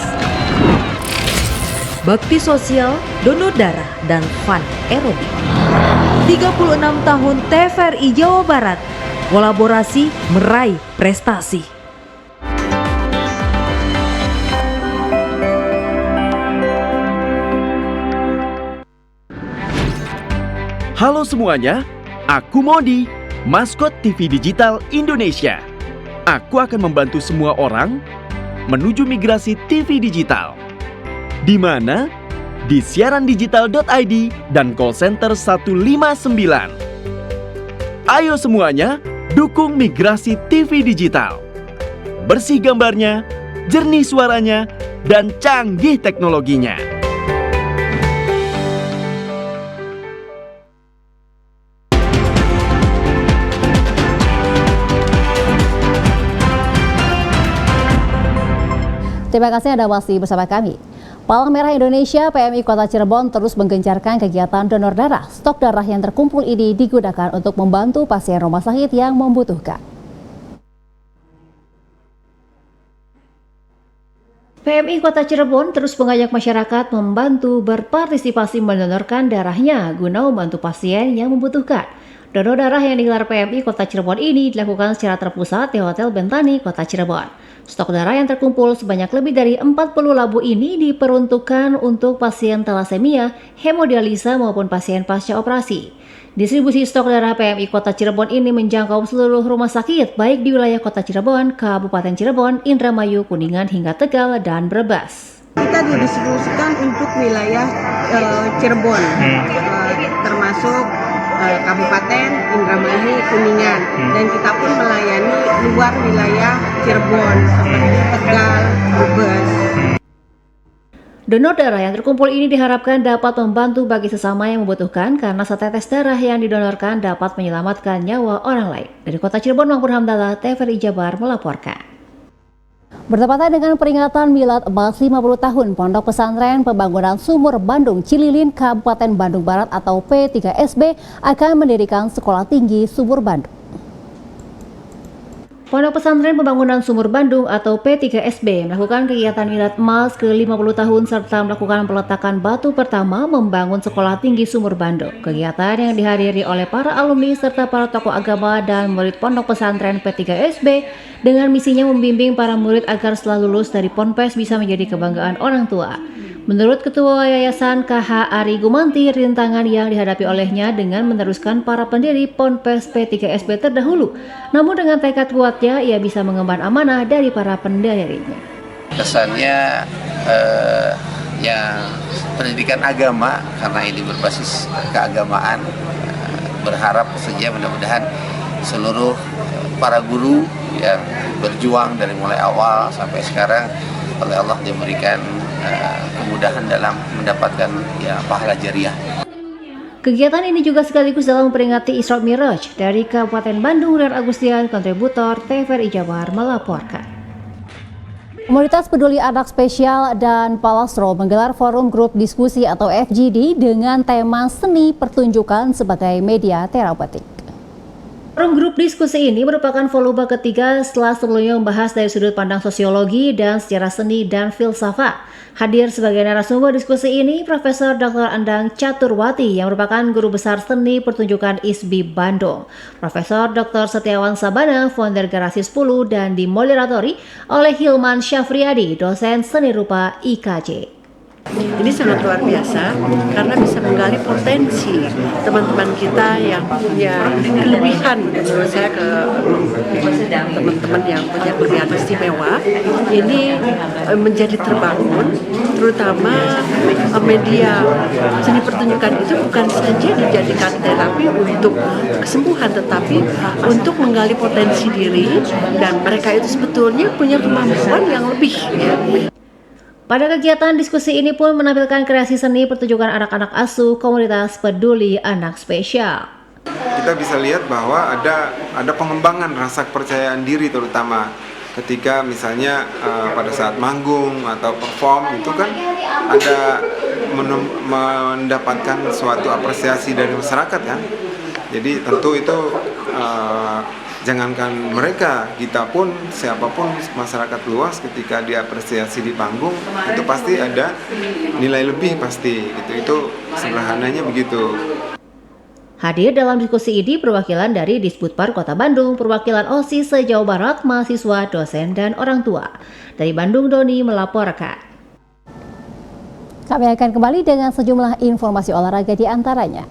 Speaker 8: bakti sosial, donor darah, dan fun aerobik. 36 tahun TVRI Jawa Barat, kolaborasi meraih prestasi.
Speaker 21: Halo semuanya, aku Modi, maskot TV Digital Indonesia. Aku akan membantu semua orang menuju migrasi TV digital. Di mana? Di siarandigital.id dan call center 159. Ayo semuanya, dukung migrasi TV digital. Bersih gambarnya, jernih suaranya, dan canggih teknologinya.
Speaker 1: Terima kasih Anda masih bersama kami. Palang Merah Indonesia PMI Kota Cirebon terus menggencarkan kegiatan donor darah. Stok darah yang terkumpul ini digunakan untuk membantu pasien rumah sakit yang membutuhkan. PMI Kota Cirebon terus mengajak masyarakat membantu berpartisipasi mendonorkan darahnya guna membantu pasien yang membutuhkan. Donor darah yang digelar PMI Kota Cirebon ini dilakukan secara terpusat di Hotel Bentani, Kota Cirebon. Stok darah yang terkumpul sebanyak lebih dari 40 labu ini diperuntukkan untuk pasien talasemia, hemodialisa maupun pasien pasca operasi. Distribusi stok darah PMI Kota Cirebon ini menjangkau seluruh rumah sakit baik di wilayah Kota Cirebon, Kabupaten Cirebon, Indramayu, Kuningan hingga Tegal dan Brebes.
Speaker 22: Kita didistribusikan untuk wilayah Cirebon, termasuk Kabupaten Indramayu, Kuningan, dan kita pun melayani luar wilayah Cirebon seperti Tegal, Brebes.
Speaker 1: Donor darah yang terkumpul ini diharapkan dapat membantu bagi sesama yang membutuhkan karena setetes darah yang didonorkan dapat menyelamatkan nyawa orang lain. Dari Kota Cirebon, Mangpur Hamdallah, TVRI Jabar melaporkan. Bertepatan dengan peringatan Milad emas 50 tahun Pondok Pesantren Pembangunan Sumur Bandung Cililin Kabupaten Bandung Barat atau P3SB akan mendirikan Sekolah Tinggi Sumur Bandung. Pondok Pesantren Pembangunan Sumur Bandung atau P3SB melakukan kegiatan Milad emas ke-50 tahun serta melakukan peletakan batu pertama membangun Sekolah Tinggi Sumur Bandung. Kegiatan yang dihadiri oleh para alumni serta para tokoh agama dan murid Pondok Pesantren P3SB dengan misinya membimbing para murid agar setelah lulus dari Ponpes bisa menjadi kebanggaan orang tua. Menurut Ketua Yayasan KH Ari Gumanti, rintangan yang dihadapi olehnya dengan meneruskan para pendiri Ponpes P3SB terdahulu. Namun dengan tekad kuatnya, ia bisa mengemban amanah dari para pendirinya.
Speaker 2: Kesannya yang pendidikan agama, karena ini berbasis keagamaan, berharap saja mudah-mudahan seluruh para guru yang berjuang dari mulai awal sampai sekarang oleh Allah diberikan kemudahan dalam mendapatkan pahala jariah.
Speaker 1: Kegiatan ini juga sekaligus dalam memperingati Isra Miraj. Dari Kabupaten Bandung, Rian Agustian, kontributor TVRI Jabar melaporkan. Komunitas Peduli Anak Spesial dan Palastro menggelar forum grup diskusi atau FGD dengan tema seni pertunjukan sebagai media terapeutik. Forum grup diskusi ini merupakan volume ketiga setelah sebelumnya membahas dari sudut pandang sosiologi dan sejarah seni dan filsafat. Hadir sebagai narasumber diskusi ini Profesor Dr. Endang Caturwati yang merupakan guru besar seni pertunjukan ISBI Bandung, Profesor Dr. Setiawan Sabana, founder Garasi 10 dan dimoderatori oleh Hilman Syafriadi, dosen seni rupa IKJ.
Speaker 3: Ini sangat luar biasa karena bisa menggali potensi teman-teman kita yang punya kelebihan, menurut saya teman-teman yang punya kelebihan istimewa ini menjadi terbangun, terutama media seni pertunjukan itu bukan saja dijadikan terapi untuk kesembuhan tetapi untuk menggali potensi diri dan mereka itu sebetulnya punya kemampuan yang lebih.
Speaker 1: Pada kegiatan diskusi ini pun menampilkan kreasi seni pertunjukan anak-anak asuh komunitas Peduli Anak Spesial.
Speaker 23: Kita bisa lihat bahwa ada pengembangan rasa kepercayaan diri terutama ketika misalnya pada saat manggung atau perform itu kan ada mendapatkan suatu apresiasi dari masyarakat kan. Jadi tentu itu jangankan mereka, kita pun, siapapun masyarakat luas ketika diapresiasi di panggung itu pasti ada nilai lebih pasti gitu. Itu sederhananya begitu.
Speaker 1: Hadir dalam diskusi ini perwakilan dari Disbudpar Kota Bandung, perwakilan OSIS se-Jawa Barat, mahasiswa, dosen, dan orang tua. Dari Bandung, Doni melaporkan. Kami akan kembali dengan sejumlah informasi olahraga di antaranya.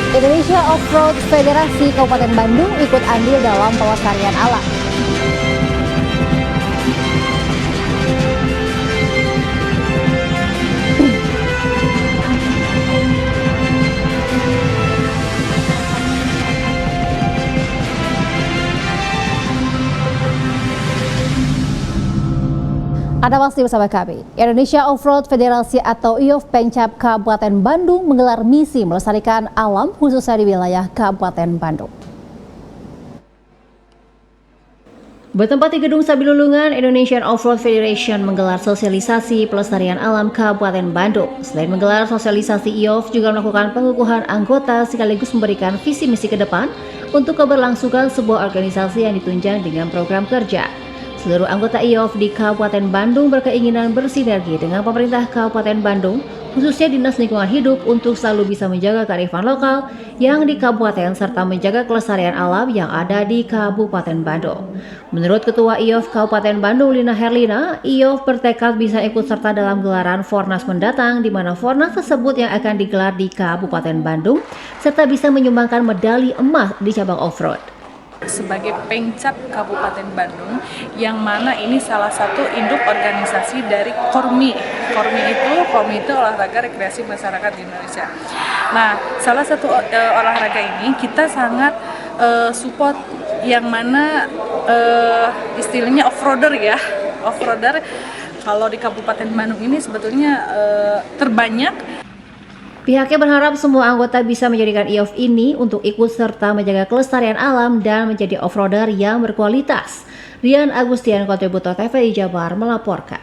Speaker 1: Indonesia Off-Road Federasi Kabupaten Bandung ikut andil dalam pelestarian alam. Anda masih bersama kami. Indonesia Off-Road Federasi atau IOF Pencap Kabupaten Bandung menggelar misi melestarikan alam khususnya di wilayah Kabupaten Bandung. Bertempat di Gedung Sabilulungan, Indonesian Off-Road Federation menggelar sosialisasi pelestarian alam Kabupaten Bandung. Selain menggelar sosialisasi, IOF juga melakukan pengukuhan anggota sekaligus memberikan visi misi ke depan untuk keberlangsungan sebuah organisasi yang ditunjang dengan program kerja. Seluruh anggota IOF di Kabupaten Bandung berkeinginan bersinergi dengan pemerintah Kabupaten Bandung, khususnya Dinas Lingkungan Hidup untuk selalu bisa menjaga kearifan lokal yang di Kabupaten serta menjaga kelestarian alam yang ada di Kabupaten Bandung. Menurut Ketua IOF Kabupaten Bandung, Lina Herlina, IOF bertekad bisa ikut serta dalam gelaran Fornas mendatang, di mana Fornas tersebut yang akan digelar di Kabupaten Bandung, serta bisa menyumbangkan medali emas di cabang off-road.
Speaker 24: Sebagai Pencap Kabupaten Bandung, yang mana ini salah satu induk organisasi dari Kormi. Komite Olahraga Rekreasi Masyarakat di Indonesia. Nah, salah satu olahraga ini kita sangat support, yang mana istilahnya off-roader ya. off-roader kalau di Kabupaten Bandung ini sebetulnya terbanyak.
Speaker 1: Pihaknya berharap semua anggota bisa menjadikan IOF ini untuk ikut serta menjaga kelestarian alam dan menjadi off-roader yang berkualitas. Rian Agustian, kontributor TVRI Jabar melaporkan.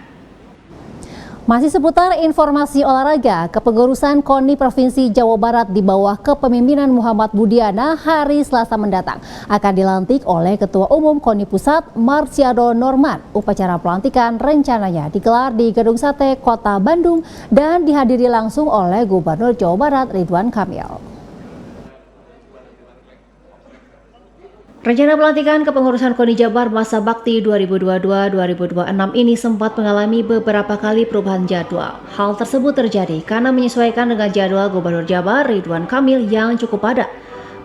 Speaker 1: Masih seputar informasi olahraga, kepengurusan KONI Provinsi Jawa Barat di bawah kepemimpinan Muhammad Budiana hari Selasa mendatang akan dilantik oleh Ketua Umum KONI Pusat Marciado Norman. Upacara pelantikan rencananya digelar di Gedung Sate Kota Bandung dan dihadiri langsung oleh Gubernur Jawa Barat Ridwan Kamil. Rencana pelantikan kepengurusan KONI Jabar masa bakti 2022-2026 ini sempat mengalami beberapa kali perubahan jadwal. Hal tersebut terjadi karena menyesuaikan dengan jadwal Gubernur Jabar Ridwan Kamil yang cukup padat.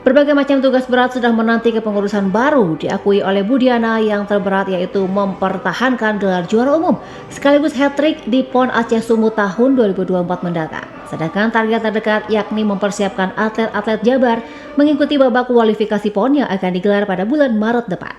Speaker 1: Berbagai macam tugas berat sudah menanti kepengurusan baru diakui oleh Budiana, yang terberat yaitu mempertahankan gelar juara umum sekaligus hat-trick di PON Aceh Sumu tahun 2024 mendatang. Sedangkan target terdekat yakni mempersiapkan atlet-atlet Jabar mengikuti babak kualifikasi PON yang akan digelar pada bulan Maret depan.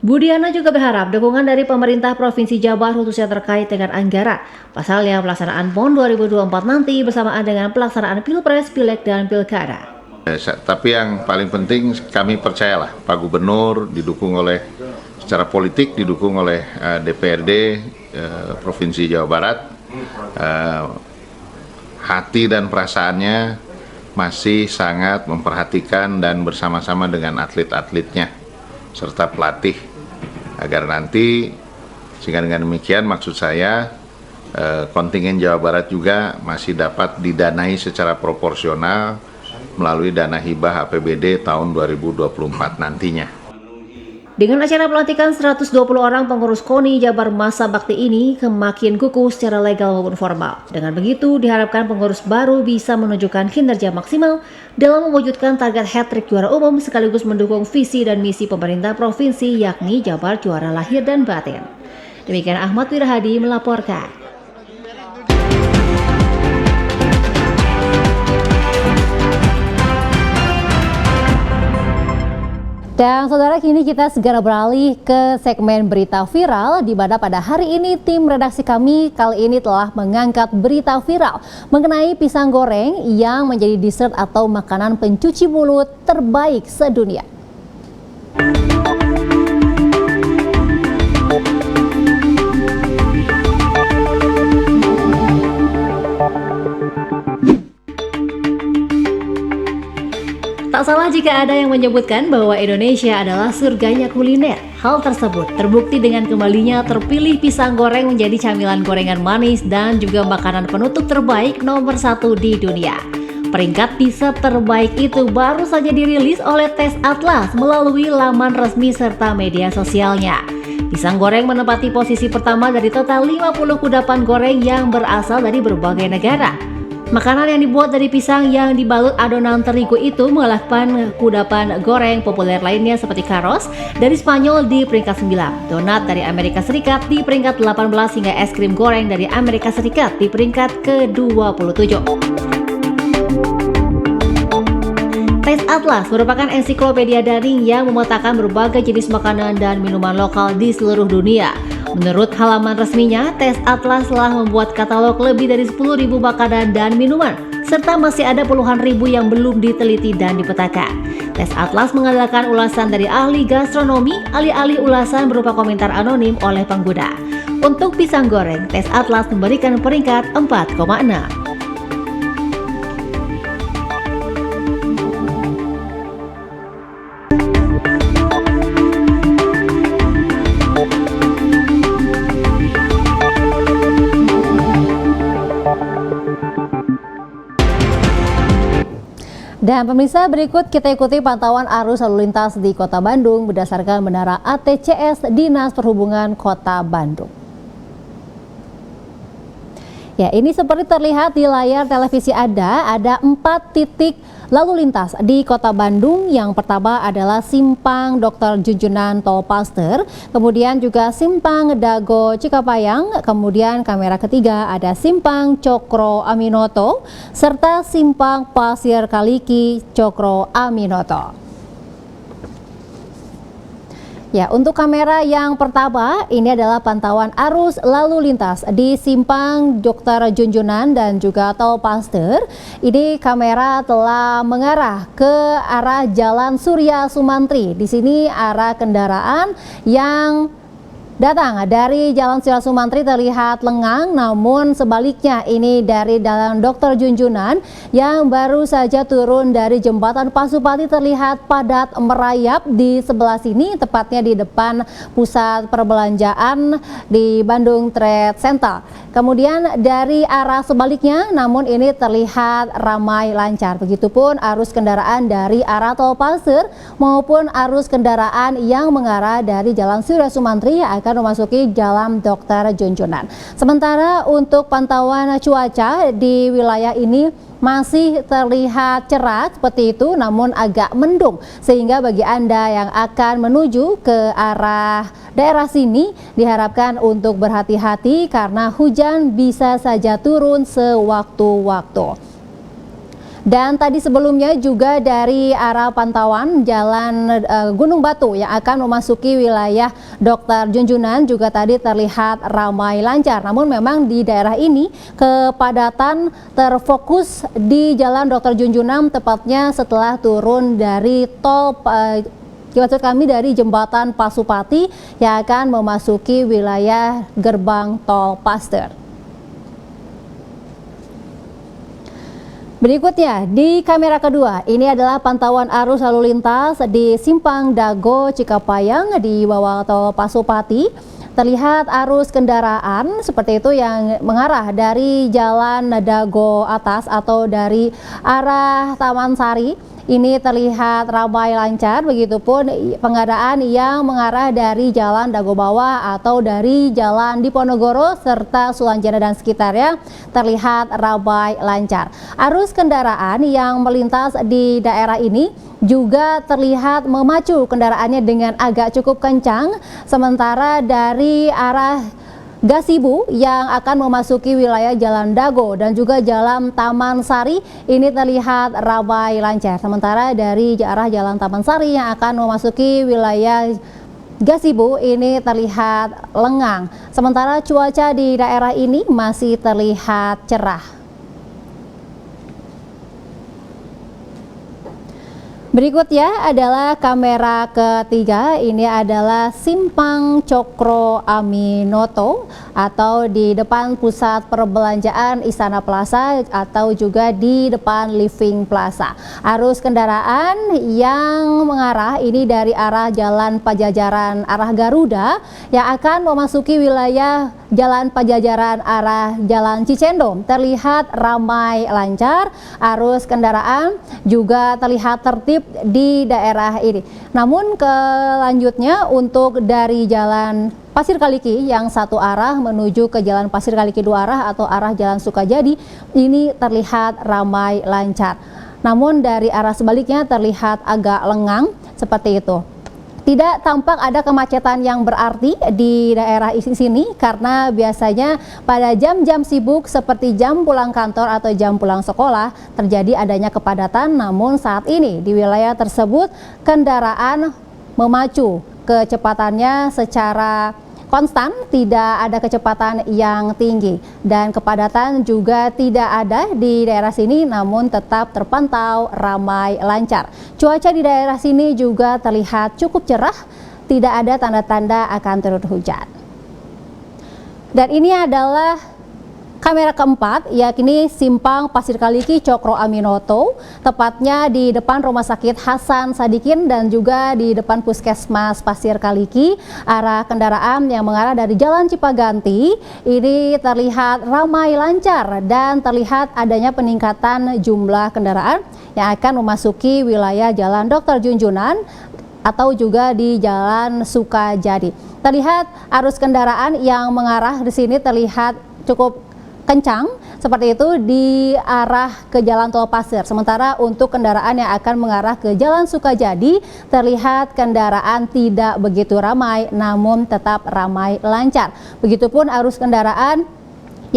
Speaker 1: Budiana juga berharap dukungan dari pemerintah Provinsi Jabar khususnya terkait dengan anggaran. Pasalnya pelaksanaan PON 2024 nanti bersamaan dengan pelaksanaan Pilpres, Pileg, dan Pilkada.
Speaker 4: Tapi yang paling penting kami percayalah Pak Gubernur didukung oleh secara politik, didukung oleh DPRD Provinsi Jawa Barat, hati dan perasaannya masih sangat memperhatikan dan bersama-sama dengan atlet-atletnya serta pelatih agar nanti, sehingga dengan demikian maksud saya kontingen Jawa Barat juga masih dapat didanai secara proporsional melalui dana hibah APBD tahun 2024 nantinya.
Speaker 1: Dengan acara pelantikan 120 orang pengurus KONI Jabar masa bakti ini semakin kukuh secara legal maupun formal. Dengan begitu, diharapkan pengurus baru bisa menunjukkan kinerja maksimal dalam mewujudkan target hat-trick juara umum sekaligus mendukung visi dan misi pemerintah provinsi yakni Jabar juara lahir dan batin. Demikian Ahmad Wirahadi melaporkan. Dan saudara, kini kita segera beralih ke segmen berita viral, di mana pada hari ini tim redaksi kami kali ini telah mengangkat berita viral mengenai pisang goreng yang menjadi dessert atau makanan pencuci mulut terbaik sedunia. Tak salah jika ada yang menyebutkan bahwa Indonesia adalah surganya kuliner. Hal tersebut terbukti dengan kembalinya terpilih pisang goreng menjadi camilan gorengan manis dan juga makanan penutup terbaik nomor 1 di dunia. Peringkat dessert terbaik itu baru saja dirilis oleh Tes Atlas melalui laman resmi serta media sosialnya. Pisang goreng menempati posisi pertama dari total 50 kudapan goreng yang berasal dari berbagai negara. Makanan yang dibuat dari pisang yang dibalut adonan terigu itu mengalahkan kudapan goreng populer lainnya seperti Carros dari Spanyol di peringkat 9, donat dari Amerika Serikat di peringkat 18 hingga es krim goreng dari Amerika Serikat di peringkat ke-27. Tes Atlas merupakan ensiklopedia daring yang memetakan berbagai jenis makanan dan minuman lokal di seluruh dunia. Menurut halaman resminya, Tes Atlas telah membuat katalog lebih dari 10.000 makanan dan minuman, serta masih ada puluhan ribu yang belum diteliti dan dipetakan. Tes Atlas mengandalkan ulasan dari ahli gastronomi, alih-alih ulasan berupa komentar anonim oleh pengguna. Untuk pisang goreng, Tes Atlas memberikan peringkat 4,6. Dan pemirsa, berikut kita ikuti pantauan arus lalu lintas di Kota Bandung berdasarkan menara ATCS Dinas Perhubungan Kota Bandung. Ya, ini seperti terlihat di layar televisi ada 4 titik lalu lintas di Kota Bandung. Yang pertama adalah Simpang Dr. Junjunan Tol Paster, kemudian juga Simpang Dago Cikapayang, kemudian kamera ketiga ada Simpang Cokro Aminoto, serta Simpang Pasir Kaliki Cokro Aminoto. Ya, untuk kamera yang pertama ini adalah pantauan arus lalu lintas di Simpang Dr. Junjunan dan juga Tol Pasteur. Ini kamera telah mengarah ke arah Jalan Surya Sumantri. Di sini arah kendaraan yang datang dari Jalan Surya Sumantri terlihat lengang, namun sebaliknya ini dari Jalan Dr. Junjunan yang baru saja turun dari Jembatan Pasupati terlihat padat merayap di sebelah sini, tepatnya di depan pusat perbelanjaan di Bandung Trade Center. Kemudian dari arah sebaliknya, namun ini terlihat ramai lancar. Begitupun arus kendaraan dari arah Tol Pasteur maupun arus kendaraan yang mengarah dari Jalan Surya Sumantri akan memasuki Jalan Dr. Junjunan. Sementara untuk pantauan cuaca di wilayah ini masih terlihat cerah seperti itu, namun agak mendung, sehingga bagi Anda yang akan menuju ke arah daerah sini diharapkan untuk berhati-hati karena hujan bisa saja turun sewaktu-waktu. Dan tadi sebelumnya juga dari arah pantauan Jalan Gunung Batu yang akan memasuki wilayah Dr. Junjunan juga tadi terlihat ramai lancar. Namun memang di daerah ini kepadatan terfokus di Jalan Dr. Junjunan, tepatnya setelah turun dari maksud kami dari Jembatan Pasupati yang akan memasuki wilayah gerbang Tol Pasteur. Berikutnya di kamera kedua, ini adalah pantauan arus lalu lintas di Simpang Dago Cikapayang di bawah Tol Pasupati. Terlihat arus kendaraan seperti itu yang mengarah dari Jalan Dago atas atau dari arah Taman Sari. Ini terlihat ramai lancar, begitupun pengadaan yang mengarah dari Jalan Dago Bawah atau dari Jalan Diponegoro serta Sulanjana dan sekitarnya terlihat ramai lancar. Arus kendaraan yang melintas di daerah ini juga terlihat memacu kendaraannya dengan agak cukup kencang, sementara dari arah Gasibu yang akan memasuki wilayah Jalan Dago dan juga Jalan Taman Sari ini terlihat ramai lancar. Sementara dari arah Jalan Taman Sari yang akan memasuki wilayah Gasibu ini terlihat lengang. Sementara cuaca di daerah ini masih terlihat cerah. Berikutnya adalah kamera ketiga, ini adalah Simpang Cokro Aminoto atau di depan pusat perbelanjaan Istana Plaza atau juga di depan Living Plaza. Arus kendaraan yang mengarah ini dari arah Jalan Pajajaran arah Garuda yang akan memasuki wilayah Jalan Pajajaran arah Jalan Cicendo terlihat ramai lancar. Arus kendaraan juga terlihat tertib di daerah ini. Namun kelanjutnya untuk dari Jalan Pasir Kaliki yang satu arah menuju ke Jalan Pasir Kaliki dua arah atau arah Jalan Sukajadi ini terlihat ramai lancar. Namun dari arah sebaliknya terlihat agak lengang seperti itu. Tidak tampak ada kemacetan yang berarti di daerah sini karena biasanya pada jam-jam sibuk seperti jam pulang kantor atau jam pulang sekolah terjadi adanya kepadatan, namun saat ini di wilayah tersebut kendaraan memacu kecepatannya secara konstan, tidak ada kecepatan yang tinggi dan kepadatan juga tidak ada di daerah sini, namun tetap terpantau ramai lancar. Cuaca di daerah sini juga terlihat cukup cerah, tidak ada tanda-tanda akan turun hujan. Dan ini adalah kamera keempat, yakni Simpang Pasir Kaliki Cokro Aminoto, tepatnya di depan Rumah Sakit Hasan Sadikin dan juga di depan Puskesmas Pasir Kaliki. Arah kendaraan yang mengarah dari Jalan Cipaganti ini terlihat ramai lancar dan terlihat adanya peningkatan jumlah kendaraan yang akan memasuki wilayah Jalan Dr. Junjunan atau juga di Jalan Sukajadi. Terlihat arus kendaraan yang mengarah di sini terlihat cukup kencang seperti itu di arah ke Jalan Tol Pasteur. Sementara untuk kendaraan yang akan mengarah ke Jalan Sukajadi terlihat kendaraan tidak begitu ramai namun tetap ramai lancar. Begitupun arus kendaraan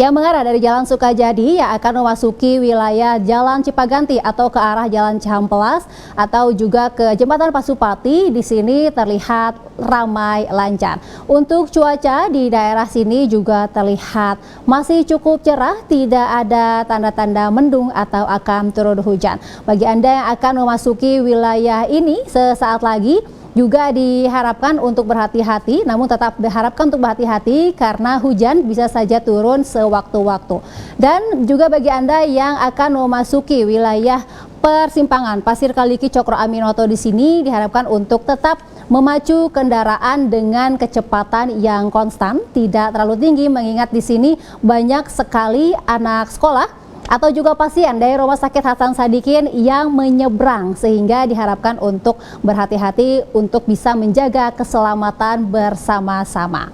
Speaker 1: yang mengarah dari Jalan Sukajadi yang akan memasuki wilayah Jalan Cipaganti atau ke arah Jalan Cihampelas atau juga ke Jembatan Pasupati. Di sini terlihat ramai lancar. Untuk cuaca di daerah sini juga terlihat masih cukup cerah, tidak ada tanda-tanda mendung atau akan turun hujan. Bagi Anda yang akan memasuki wilayah ini sesaat lagi, juga diharapkan untuk berhati-hati, namun tetap diharapkan untuk berhati-hati karena hujan bisa saja turun sewaktu-waktu. Dan juga bagi Anda yang akan memasuki wilayah persimpangan Pasir Kaliki Cokro Aminoto di sini diharapkan untuk tetap memacu kendaraan dengan kecepatan yang konstan, tidak terlalu tinggi, mengingat di sini banyak sekali anak sekolah atau juga pasien dari Rumah Sakit Hasan Sadikin yang menyeberang, sehingga diharapkan untuk berhati-hati untuk bisa menjaga keselamatan bersama-sama.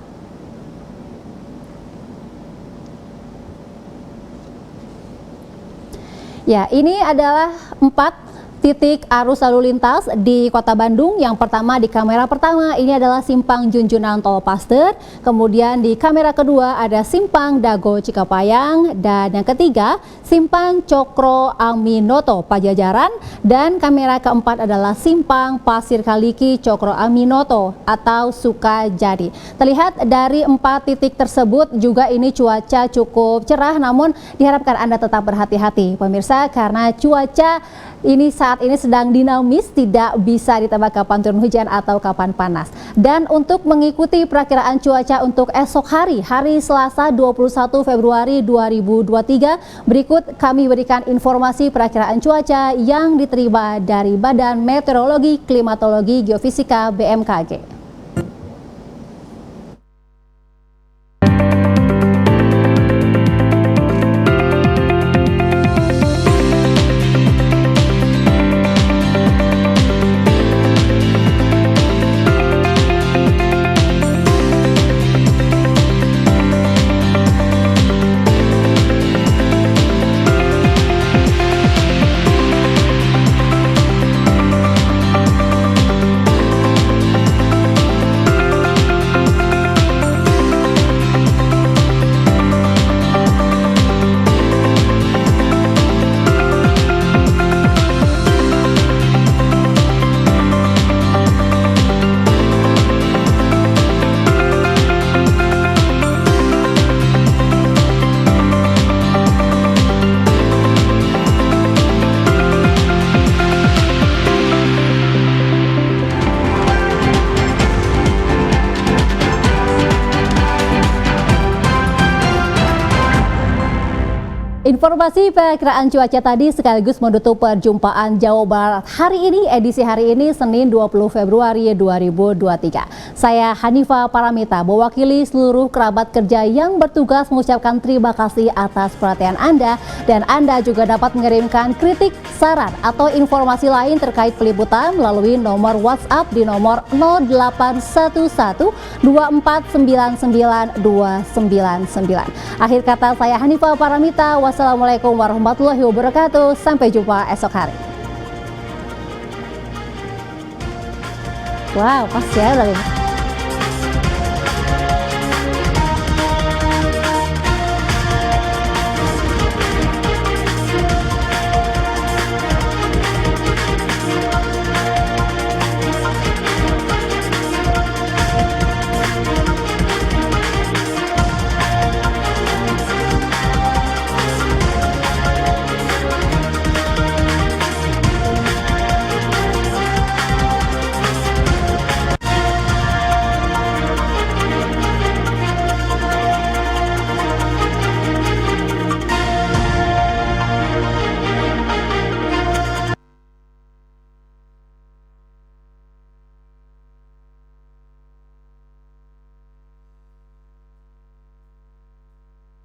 Speaker 1: Ya, ini adalah 4 titik arus lalu lintas di Kota Bandung. Yang pertama, di kamera pertama ini adalah Simpang Junjunan Tol Paster, kemudian di kamera kedua ada Simpang Dago Cikapayang, dan yang ketiga Simpang Cokro Aminoto Pajajaran, dan kamera keempat adalah Simpang Pasir Kaliki Cokro Aminoto atau Sukajadi. Terlihat dari 4 titik tersebut juga ini cuaca cukup cerah, namun diharapkan Anda tetap berhati-hati pemirsa, karena cuaca ini saat ini sedang dinamis, tidak bisa ditebak kapan turun hujan atau kapan panas. Dan untuk mengikuti perakiraan cuaca untuk esok hari, hari Selasa 21 Februari 2023, berikut kami berikan informasi perakiraan cuaca yang diterima dari Badan Meteorologi, Klimatologi, Geofisika BMKG. Informasi perakiraan cuaca tadi sekaligus menutup perjumpaan Jawa Barat hari ini, edisi hari ini Senin 20 Februari 2023. Saya Hanifah Paramita mewakili seluruh kerabat kerja yang bertugas mengucapkan terima kasih atas perhatian Anda, dan Anda juga dapat mengirimkan kritik, saran atau informasi lain terkait peliputan melalui nomor WhatsApp di nomor 0811 2499299. Akhir kata saya Hanifah Paramita. Wassalamualaikum warahmatullahi wabarakatuh. Sampai jumpa esok hari. Wow, pas ya.